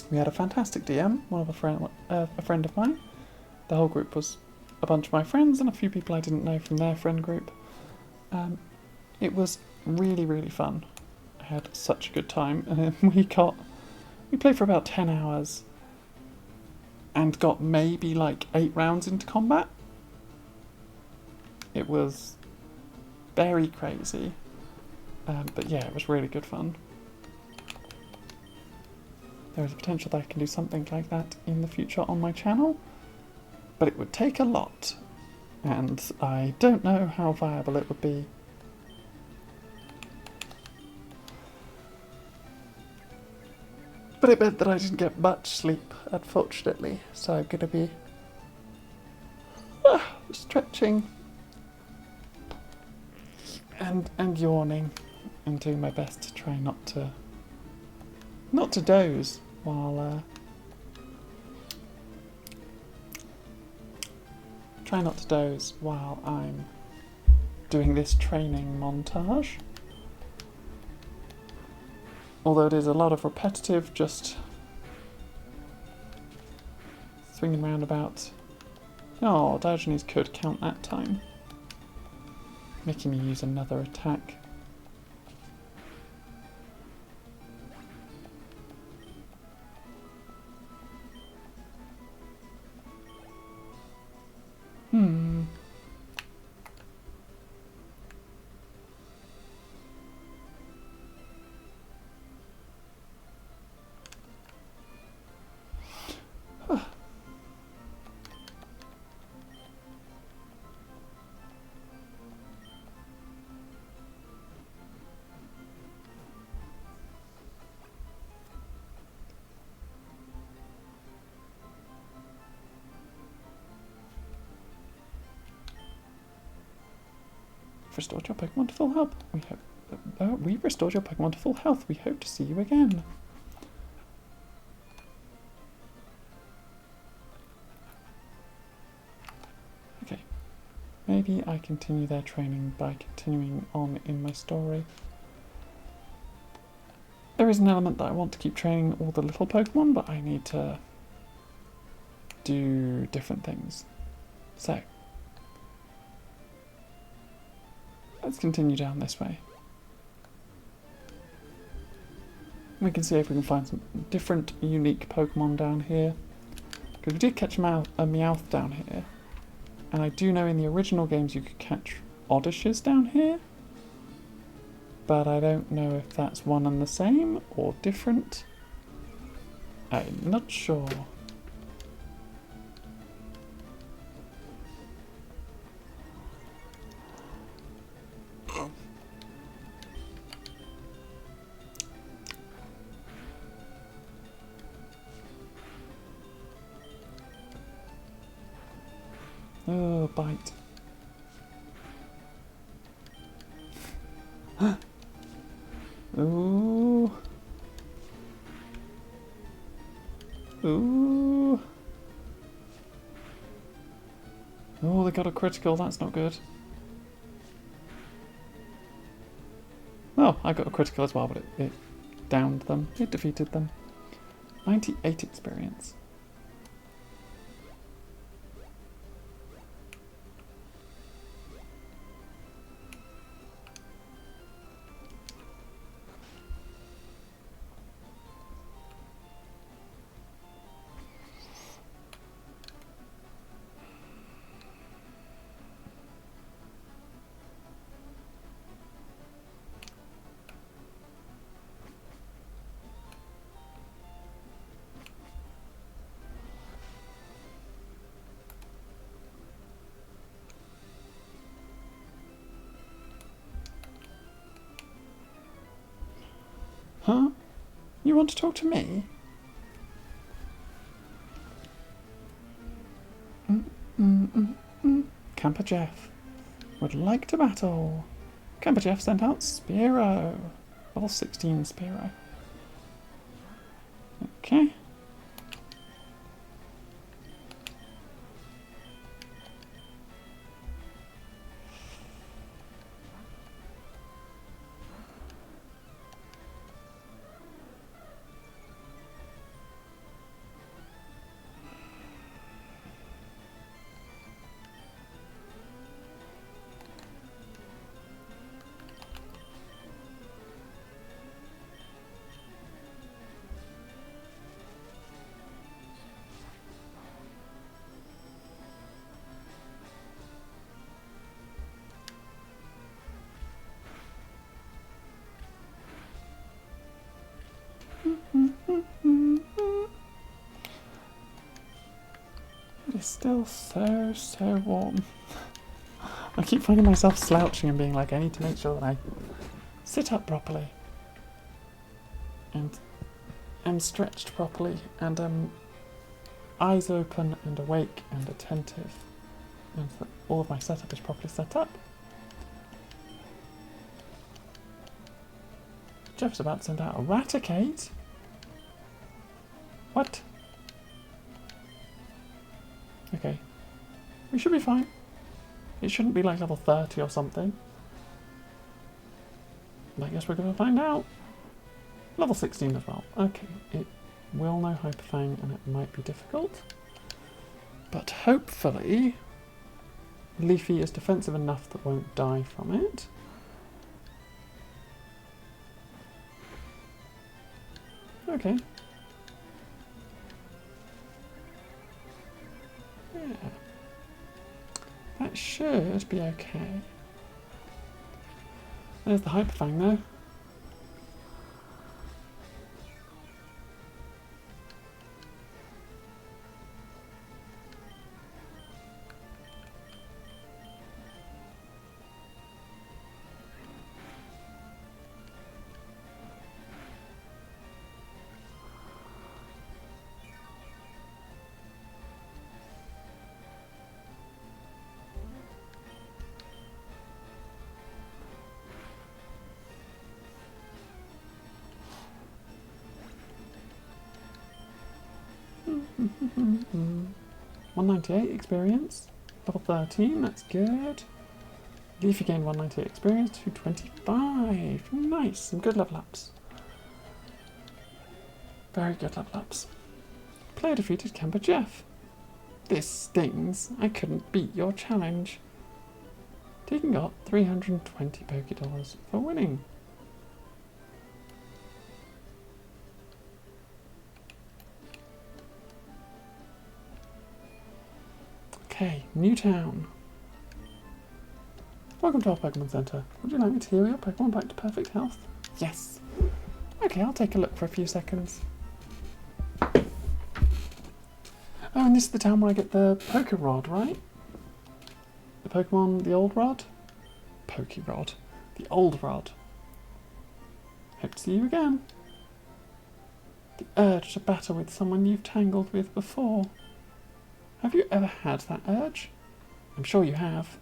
We had a fantastic DM, a friend of mine. The whole group was a bunch of my friends and a few people I didn't know from their friend group. It was really, really fun. I had such a good time, and we played for about 10 hours and got maybe like 8 rounds into combat. It was very crazy, but yeah, it was really good fun. There is a potential that I can do something like that in the future on my channel, but it would take a lot, and I don't know how viable it would be. But it meant that I didn't get much sleep, unfortunately, so I'm going to be stretching and yawning and doing my best to try not to doze while I'm doing this training montage. Although it is a lot of repetitive, just swinging round about. Oh, Diogenes could count that time, making me use another attack. Restored your Pokemon to full health. We restored your Pokemon to full health. We hope to see you again. Okay. Maybe I continue their training by continuing on in my story. There is an element that I want to keep training all the little Pokemon, but I need to do different things. So, let's continue down this way. We can see if we can find some different, unique Pokemon down here. Because we did catch a Meowth down here. And I do know in the original games you could catch Oddishes down here. But I don't know if that's one and the same or different. I'm not sure. Oh, bite. Ooh. Ooh. Oh, they got a critical, that's not good. Oh, I got a critical as well, but it downed them. It defeated them. 98 experience. Huh? You want to talk to me? Camper Jeff would like to battle. Camper Jeff sent out Spearow. Level 16 Spearow. Okay. is still so, so warm. I keep finding myself slouching and being like, I need to make sure that I sit up properly and am stretched properly and eyes open and awake and attentive, and that all of my setup is properly set up. Jeff's about to send out a Raticate. What? Okay. We should be fine. It shouldn't be like level 30 or something. But I guess we're going to find out. Level 16 as well. Okay, it will know Hyperfang and it might be difficult. But hopefully Leafy is defensive enough that won't die from it. Okay. Yeah. That should be okay. There's the Hyperfang though. Mm-hmm. 198 experience, level 13, that's good. Leafy gained 198 experience, 225, nice, some good level ups. Very good level ups. Player defeated Camper Jeff. This stings, I couldn't beat your challenge. Tegan got 320 Pokédollars for winning. Okay, new town. Welcome to our Pokemon Center. Would you like me to heal your Pokemon back to perfect health? Yes. Okay, I'll take a look for a few seconds. Oh, and this is the town where I get the Pokerod, right? The Pokemon, the old rod? Pokerod. The old rod. Hope to see you again. The urge to battle with someone you've tangled with before. Have you ever had that urge? I'm sure you have.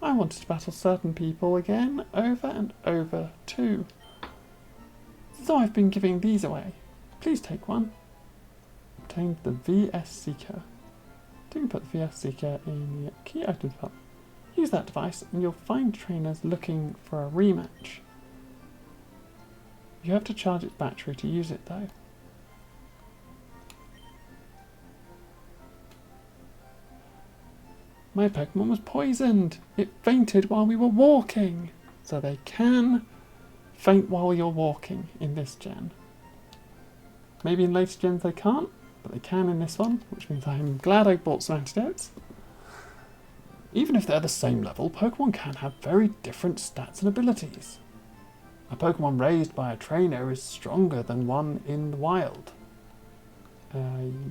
I wanted to battle certain people again, over and over too. So I've been giving these away. Please take one. Obtained the VS Seeker. You can put the VS Seeker in the key items hub. Use that device and you'll find trainers looking for a rematch. You have to charge its battery to use it though. My Pokemon was poisoned. It fainted while we were walking. So they can faint while you're walking in this gen. Maybe in later gens they can't, but they can in this one, which means I'm glad I bought some antidotes. Even if they're the same level, Pokemon can have very different stats and abilities. A Pokemon raised by a trainer is stronger than one in the wild.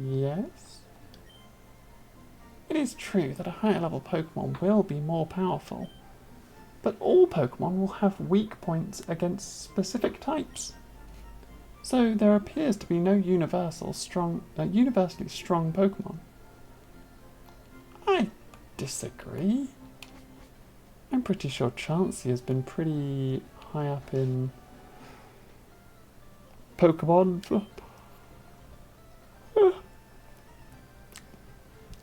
Yes? It is true that a higher level Pokemon will be more powerful, but all Pokemon will have weak points against specific types. So there appears to be no universally strong Pokemon. I disagree. I'm pretty sure Chansey has been pretty high up in Pokemon.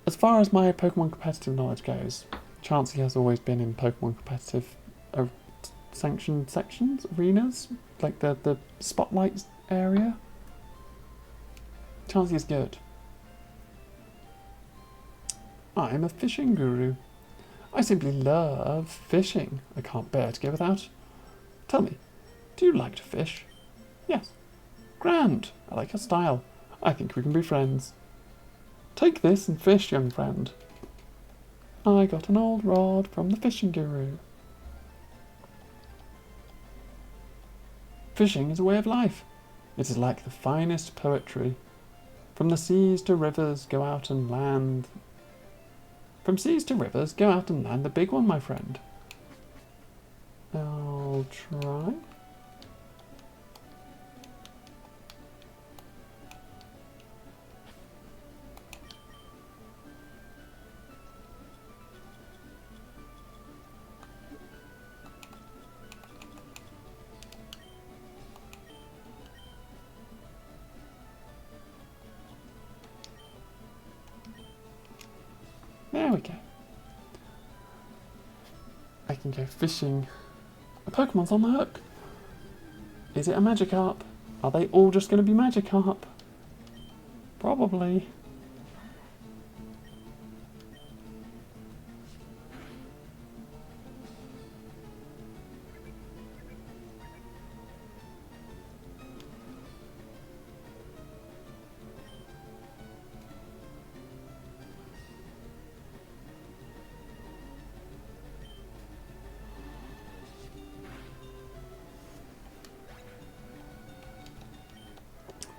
As far as my Pokemon competitive knowledge goes, Chansey has always been in Pokemon competitive sanctioned sections, arenas, like the spotlight area. Chansey is good. I'm a fishing guru. I simply love fishing. I can't bear to go without. Tell me, do you like to fish? Yes. Grand. I like your style. I think we can be friends. Take this and fish, young friend. I got an old rod from the fishing guru. Fishing is a way of life. It is like the finest poetry. From the seas to rivers, go out and land From seas to rivers, go out and land the big one, my friend. I'll try. There we go. I can go fishing. A Pokemon's on the hook. Is it a Magikarp? Are they all just going to be Magikarp? Probably.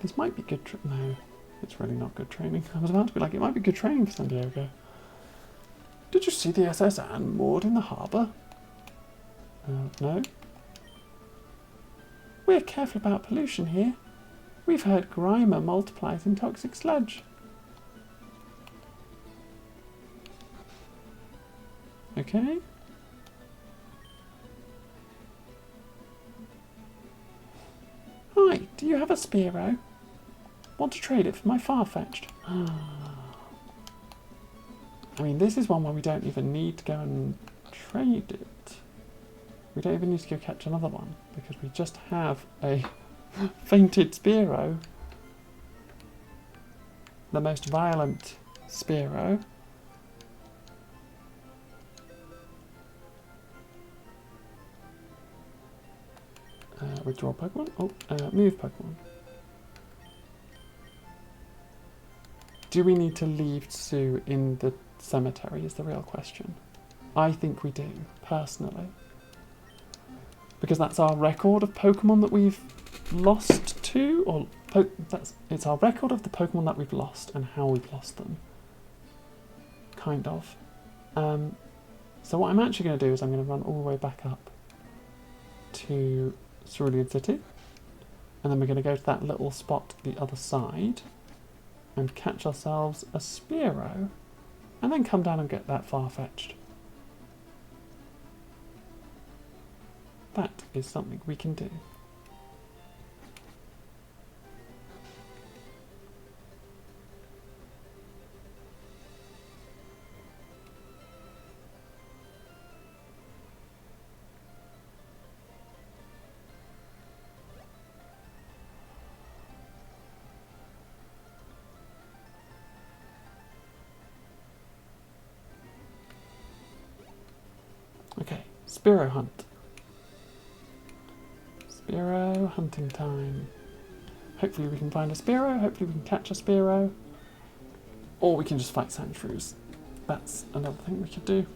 This might be good. No, it's really not good training. I was about to be like, it might be good training for San Diego. Did you see the SS Anne moored in the harbour? No. We're careful about pollution here. We've heard Grimer multiplies in toxic sludge. Okay. Hi, do you have a Spearow? Want to trade it for my Farfetch'd? I mean, this is one where we don't even need to go and trade it. We don't even need to go catch another one, because we just have a fainted Spearow. The most violent Spearow. Withdraw Pokemon. Oh, move Pokemon. Do we need to leave Sue in the cemetery is the real question. I think we do, personally. Because that's our record of Pokemon that we've lost to, or it's our record of the Pokemon that we've lost and how we've lost them. Kind of. So what I'm actually going to do is I'm going to run all the way back up to Cerulean City, and then we're going to go to that little spot the other side and catch ourselves a Spearow, and then come down and get that Farfetch'd. That is something we can do. Okay, Spearow hunt. Spearow hunting time. Hopefully we can find a Spearow, hopefully we can catch a Spearow. Or we can just fight Sandshrews. That's another thing we could do.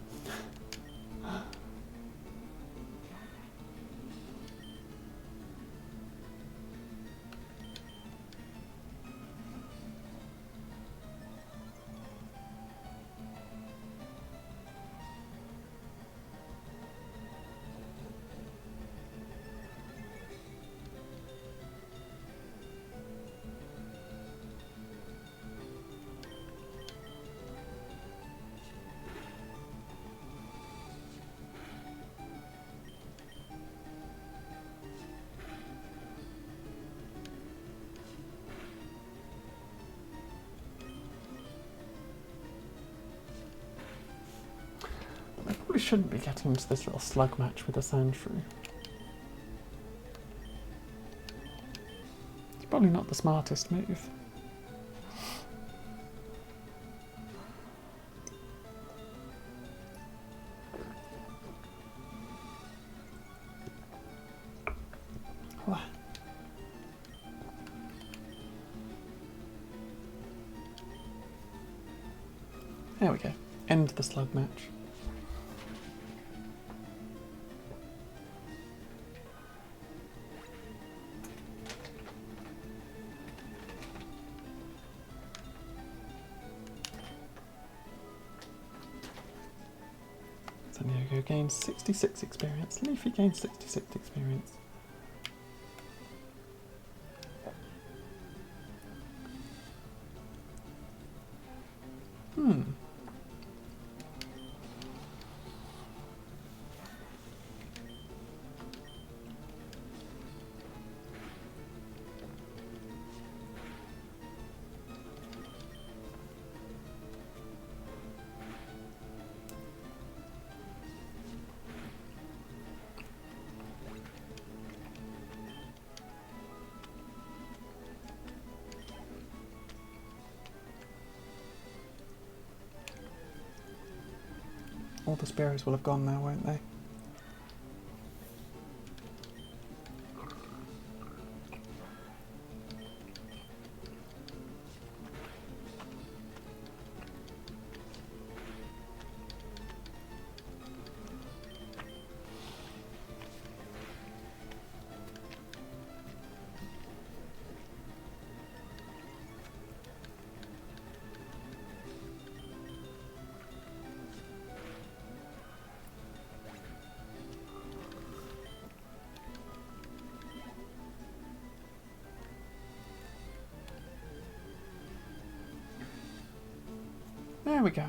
I probably shouldn't be getting into this little slug match with a Sandshrew. It's probably not the smartest move. There we go. End the slug match. Indigo gains 66 experience. Leafy gains 66 experience. Hmm. All the Spearows will have gone now, won't they? There we go.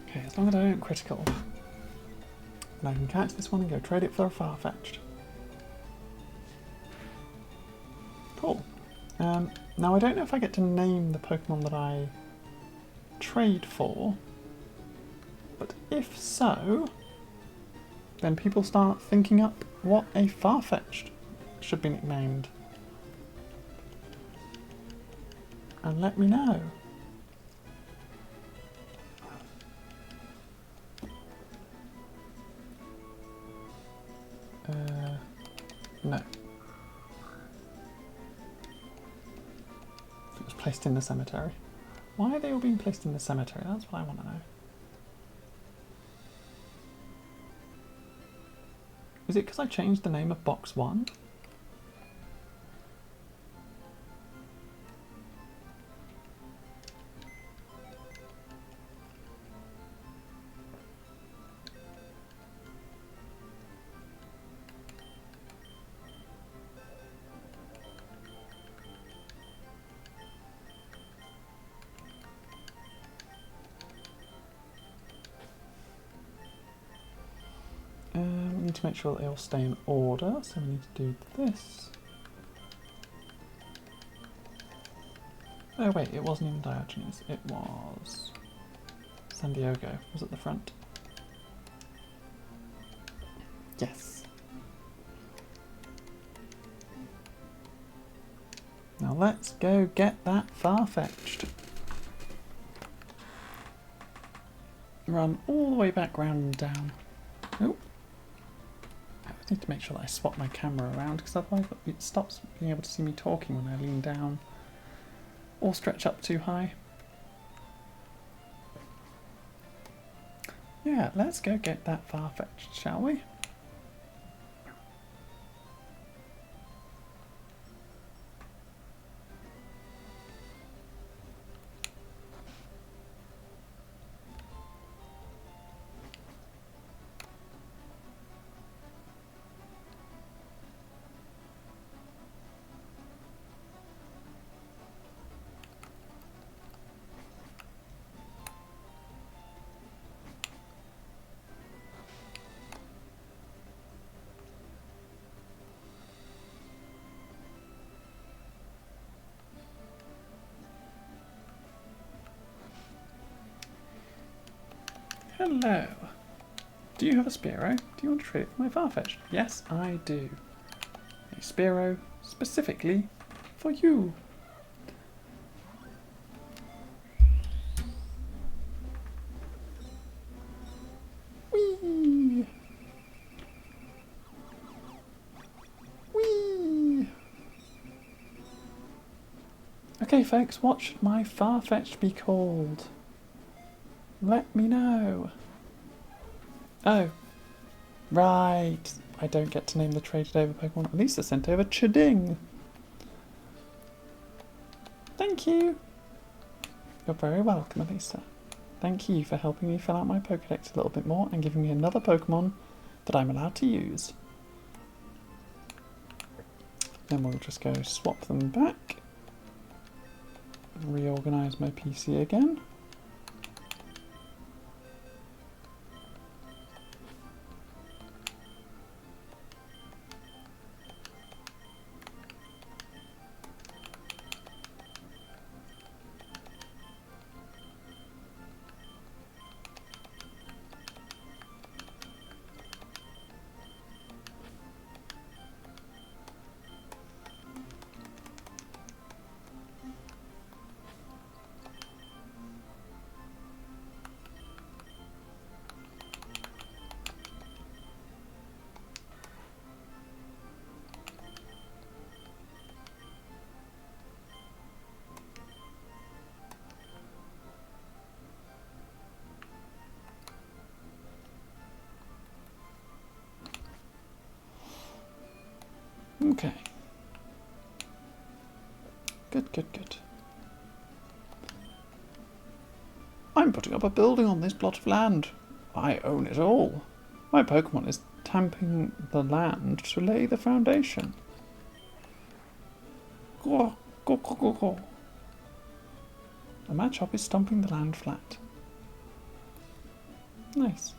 Okay, as long as I don't critical, then I can catch this one and go trade it for a Farfetch'd. Cool. Now I don't know if I get to name the Pokemon that I trade for, but if so, then people start thinking up what a Farfetch'd should be nicknamed. And let me know. No. It was placed in the cemetery. Why are they all being placed in the cemetery? That's what I want to know. Is it because I changed the name of box 1? We need to make sure that they all stay in order, so we need to do this. Oh wait, it wasn't even Diogenes, it was San Diego, was at the front. Yes. Now let's go get that Farfetch'd. Run all the way back round and down. Oh. I need to make sure that I swap my camera around, because otherwise it stops being able to see me talking when I lean down or stretch up too high. Yeah, let's go get that Farfetch'd, shall we? Hello. Do you have a Spearow? Do you want to trade it for my Farfetch'd? Yes, I do. A Spearow specifically for you. Whee! Whee! Okay, folks, what should my Farfetch'd be called? Let me know. Oh, right. I don't get to name the traded over Pokemon. At least I sent over Chiding. Thank you. You're very welcome, Elisa. Thank you for helping me fill out my Pokedex a little bit more and giving me another Pokemon that I'm allowed to use. Then we'll just go swap them back. Reorganise my PC again. Okay. Good, good, good. I'm putting up a building on this plot of land. I own it all. My Pokemon is tamping the land to lay the foundation. Go, go, go, go, go. A Machop is stomping the land flat. Nice.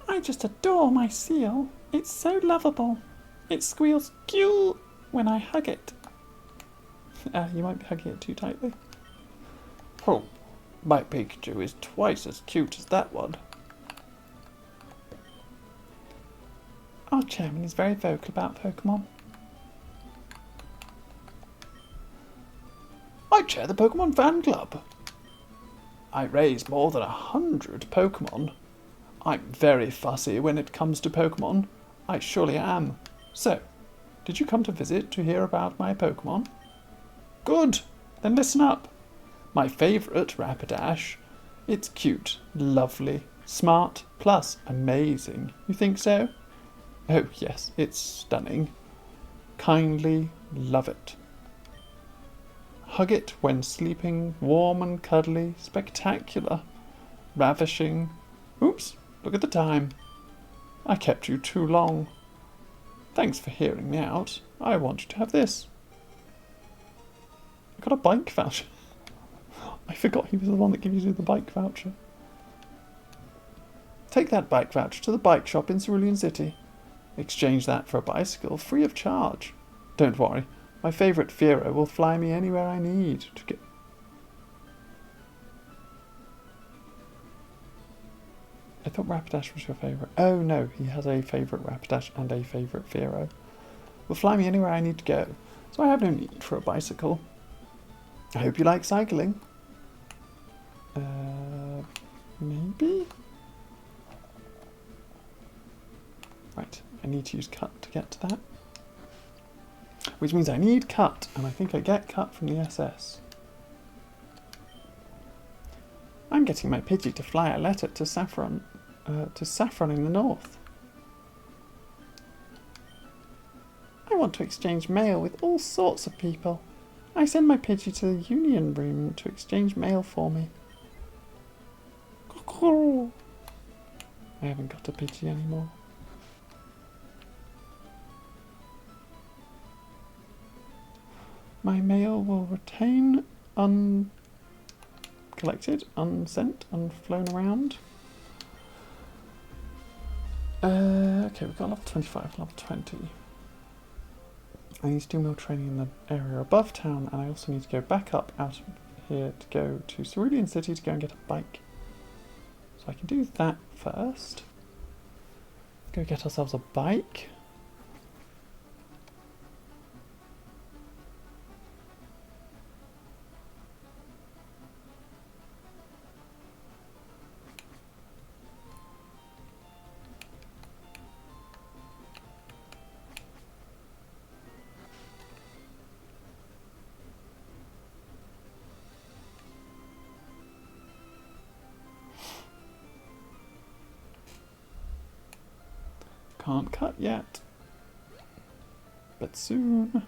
I just adore my seal. It's so lovable. It squeals cute when I hug it. You might be hugging it too tightly. Oh, my Pikachu is twice as cute as that one. Our chairman is very vocal about Pokemon. I chair the Pokemon fan club. I raise more than 100 Pokemon. I'm very fussy when it comes to Pokemon. I surely am. So, did you come to visit to hear about my Pokemon? Good! Then listen up. My favourite, Rapidash. It's cute, lovely, smart, plus amazing. You think so? Oh yes, it's stunning. Kindly love it. Hug it when sleeping, warm and cuddly, spectacular, ravishing. Oops, look at the time. I kept you too long. Thanks for hearing me out. I want you to have this. I got a bike voucher. I forgot he was the one that gives you the bike voucher. Take that bike voucher to the bike shop in Vermilion City. Exchange that for a bicycle free of charge. Don't worry, my favourite Fearow will fly me anywhere I need to get. I thought Rapidash was your favourite. Oh no, he has a favourite Rapidash and a favourite Fearow. Will fly me anywhere I need to go, so I have no need for a bicycle. I hope you like cycling. Maybe? Right, I need to use cut to get to that. Which means I need cut, and I think I get cut from the SS. I'm getting my Pidgey to fly a letter to Saffron in the north. I want to exchange mail with all sorts of people. I send my Pidgey to the Union Room to exchange mail for me. I haven't got a Pidgey anymore. My mail will retain uncollected, unsent, unflown around. Okay, we've got level 25, level 20. I need to do more training in the area above town, and I also need to go back up out here to go to Cerulean City to go and get a bike. So I can do that first. Go get ourselves a bike. Can't cut yet. But soon.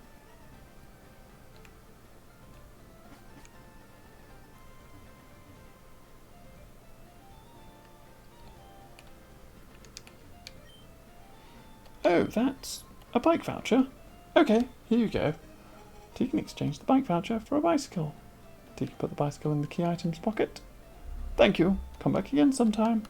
Oh, that's a bike voucher. Okay, here you go. Tegan exchanged the bike voucher for a bicycle. Tegan put the bicycle in the key items pocket. Thank you. Come back again sometime.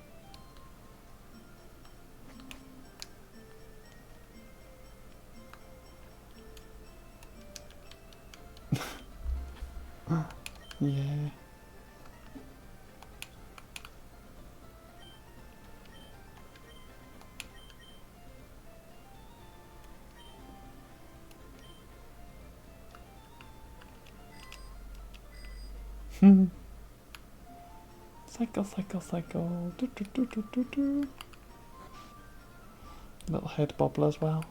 Yeah. Cycle, cycle, cycle. Do, do, do, do, do, do. Little head bobble as well.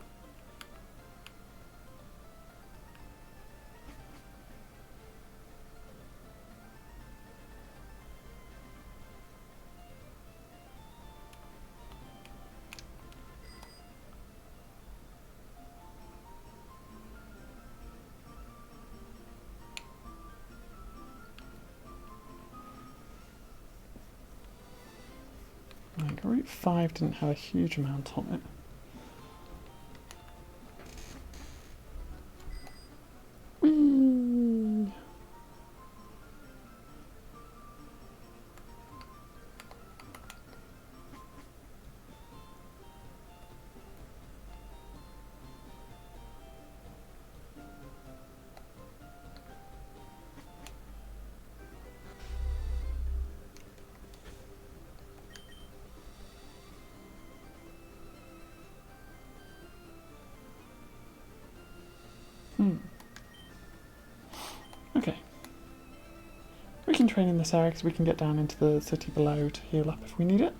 Like, Route 5 didn't have a huge amount on it. Whee! Okay. We can train in this area because we can get down into the city below to heal up if we need it.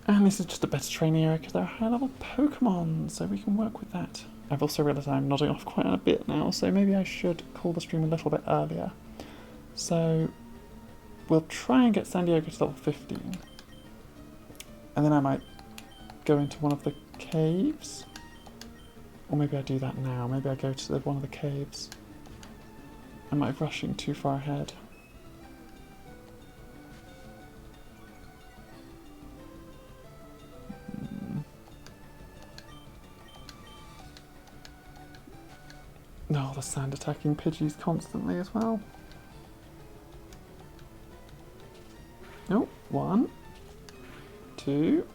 And this is just a better training area because there are high level Pokemon, so we can work with that. I've also realised I'm nodding off quite a bit now, so maybe I should call the stream a little bit earlier. So we'll try and get San Diego to level 15. And then I might go into one of the caves. Or maybe I do that now. Maybe I go to one of the caves. Am I rushing too far ahead? No, the sand attacking Pidgeys constantly as well. Oh, 1, 2,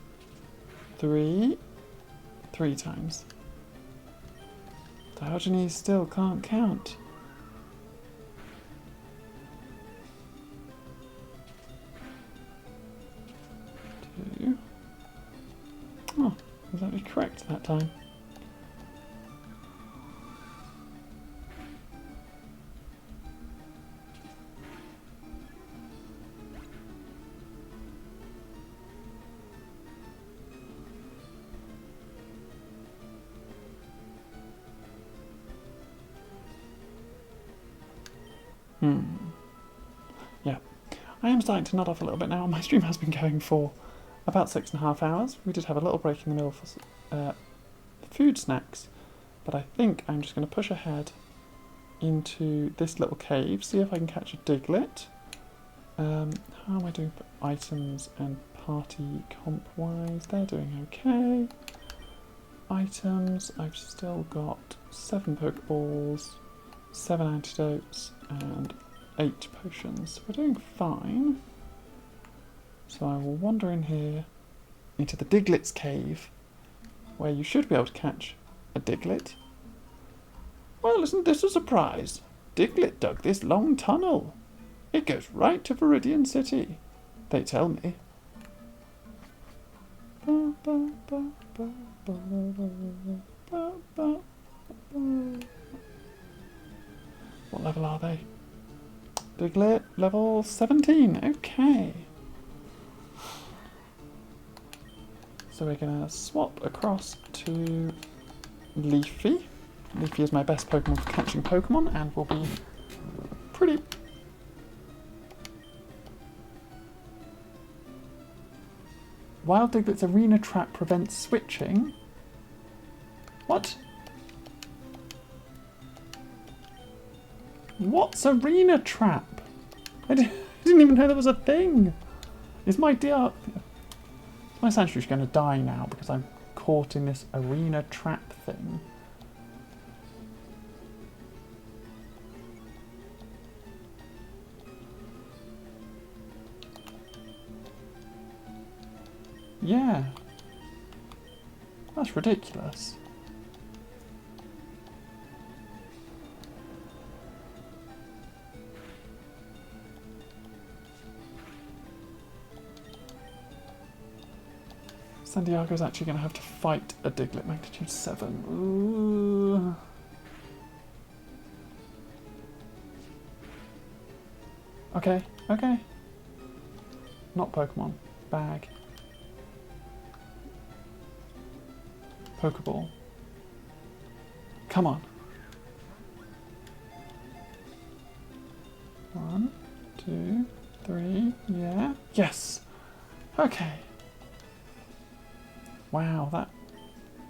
3, 3 times. Diogenes still can't count. Two. Oh, was that correct that time? Yeah, I am starting to nod off a little bit now. My stream has been going for about 6.5 hours. We did have a little break in the middle for food snacks, but I think I'm just going to push ahead into this little cave, see if I can catch a Diglett. How am I doing for items and party comp-wise? They're doing okay. Items, I've still got 7 Pokeballs, 7 antidotes, and 8 potions. We're doing fine. So I will wander in here into the Diglett's cave, where you should be able to catch a Diglett. Well, isn't this a surprise? Diglett dug this long tunnel. It goes right to Viridian City, they tell me. What level are they? Diglett, level 17. Okay. So we're going to swap across to Leafy. Leafy is my best Pokemon for catching Pokemon and will be pretty... Wild Diglet's arena trap prevents switching. What? What's arena trap? I didn't even know there was a thing. Is my Sandshrew going to die now because I'm caught in this arena trap thing? Yeah. That's ridiculous. Santiago's actually going to have to fight a Diglett magnitude 7. Ooh. Okay, okay. Not Pokemon. Bag. Pokeball. Come on. 1, 2, 3, yeah. Yes! Okay. Wow, that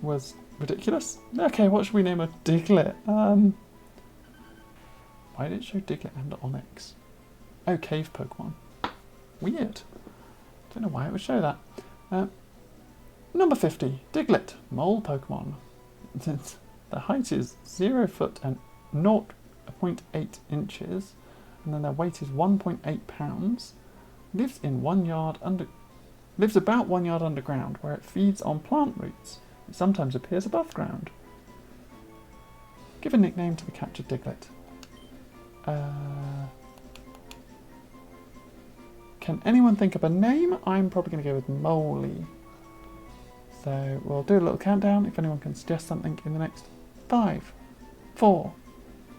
was ridiculous. Okay, what should we name a Diglett? Why did it show Diglett and Onyx? Oh, cave Pokemon. Weird. Don't know why it would show that. Number 50, Diglett, mole Pokemon. The height is 0 foot and 0.8 inches, and then their weight is 1.8 pounds. Lives about 1 yard underground, where it feeds on plant roots. It sometimes appears above ground. Give a nickname to the captured Diglett. Can anyone think of a name? I'm probably going to go with Moley. So we'll do a little countdown if anyone can suggest something in the next 5, 4,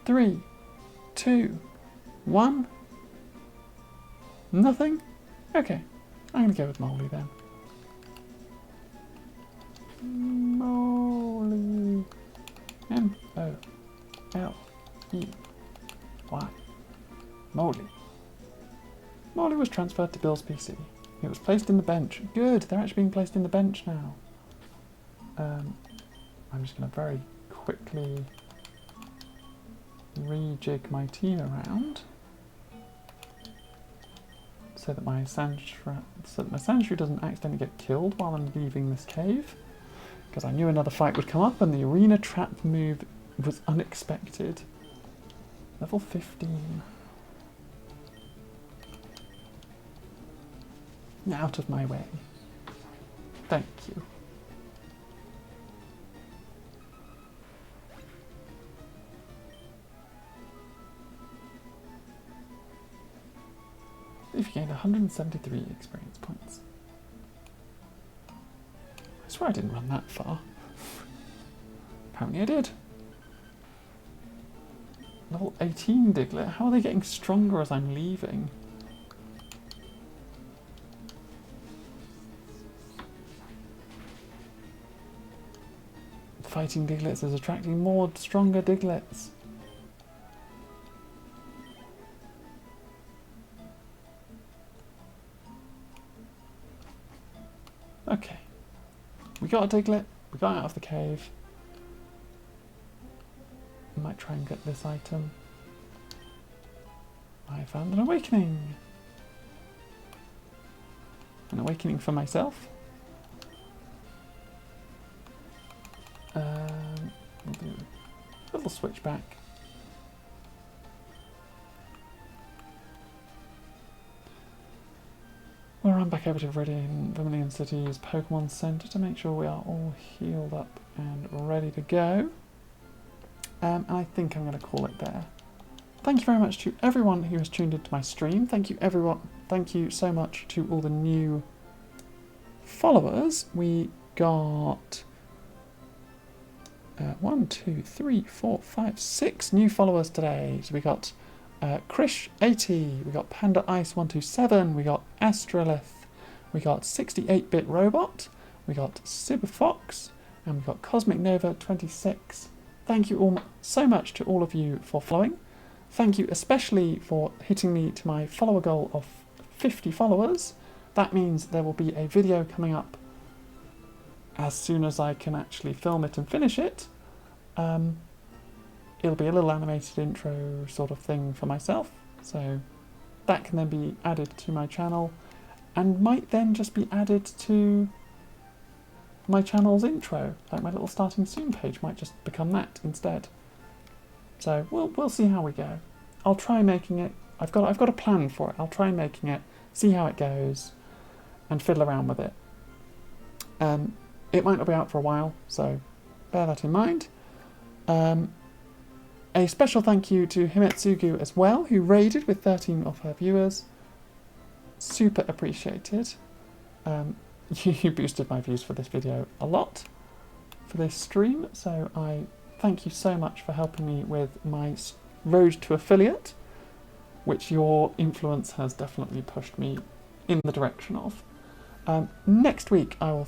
3, 2, 1. Nothing? Okay, I'm going to go with Moley then. Moley. M-O-L-E-Y. Moley. Moley was transferred to Bill's PC. It was placed in the bench. Good, they're actually being placed in the bench now. I'm just going to very quickly rejig my team around so that my Sandshrew doesn't accidentally get killed while I'm leaving this cave, because I knew another fight would come up and the arena trap move was unexpected. Level 15. Out of my way. Thank you. If you gained 173 experience points. I swear I didn't run that far. Apparently I did. Level 18 Diglett. How are they getting stronger as I'm leaving? Fighting Diglets is attracting more stronger Diglets. Okay. We got a Diglett. We got out of the cave. I might try and get this item. I found an awakening. An awakening for myself. We'll do a little switch back. We'll run back over to Vermilion City's Pokemon Center to make sure we are all healed up and ready to go. And I think I'm going to call it there. Thank you very much to everyone who has tuned into my stream. Thank you everyone. Thank you so much to all the new followers. We got 1, 2, 3, 4, 5, 6 new followers today. So we got Krish80, we got Panda Ice 127, we got Astrolith, we got 68-bit Robot, we got Super Fox, and we got Cosmic Nova 26. Thank you all so much to all of you for following. Thank you especially for hitting me to my follower goal of 50 followers. That means there will be a video coming up as soon as I can actually film it and finish it. It'll be a little animated intro sort of thing for myself, so that can then be added to my channel and might then just be added to my channel's intro, like my little starting soon page might just become that instead. So we'll see how we go. I'll try making it. I've got a plan for it. I'll try making it, see how it goes, and fiddle around with it. It might not be out for a while, so bear that in mind. A special thank you to Himetsugu as well, who raided with 13 of her viewers. Super appreciated. You boosted my views for this video a lot for this stream, so I thank you so much for helping me with my road to affiliate, which your influence has definitely pushed me in the direction of. Next week I will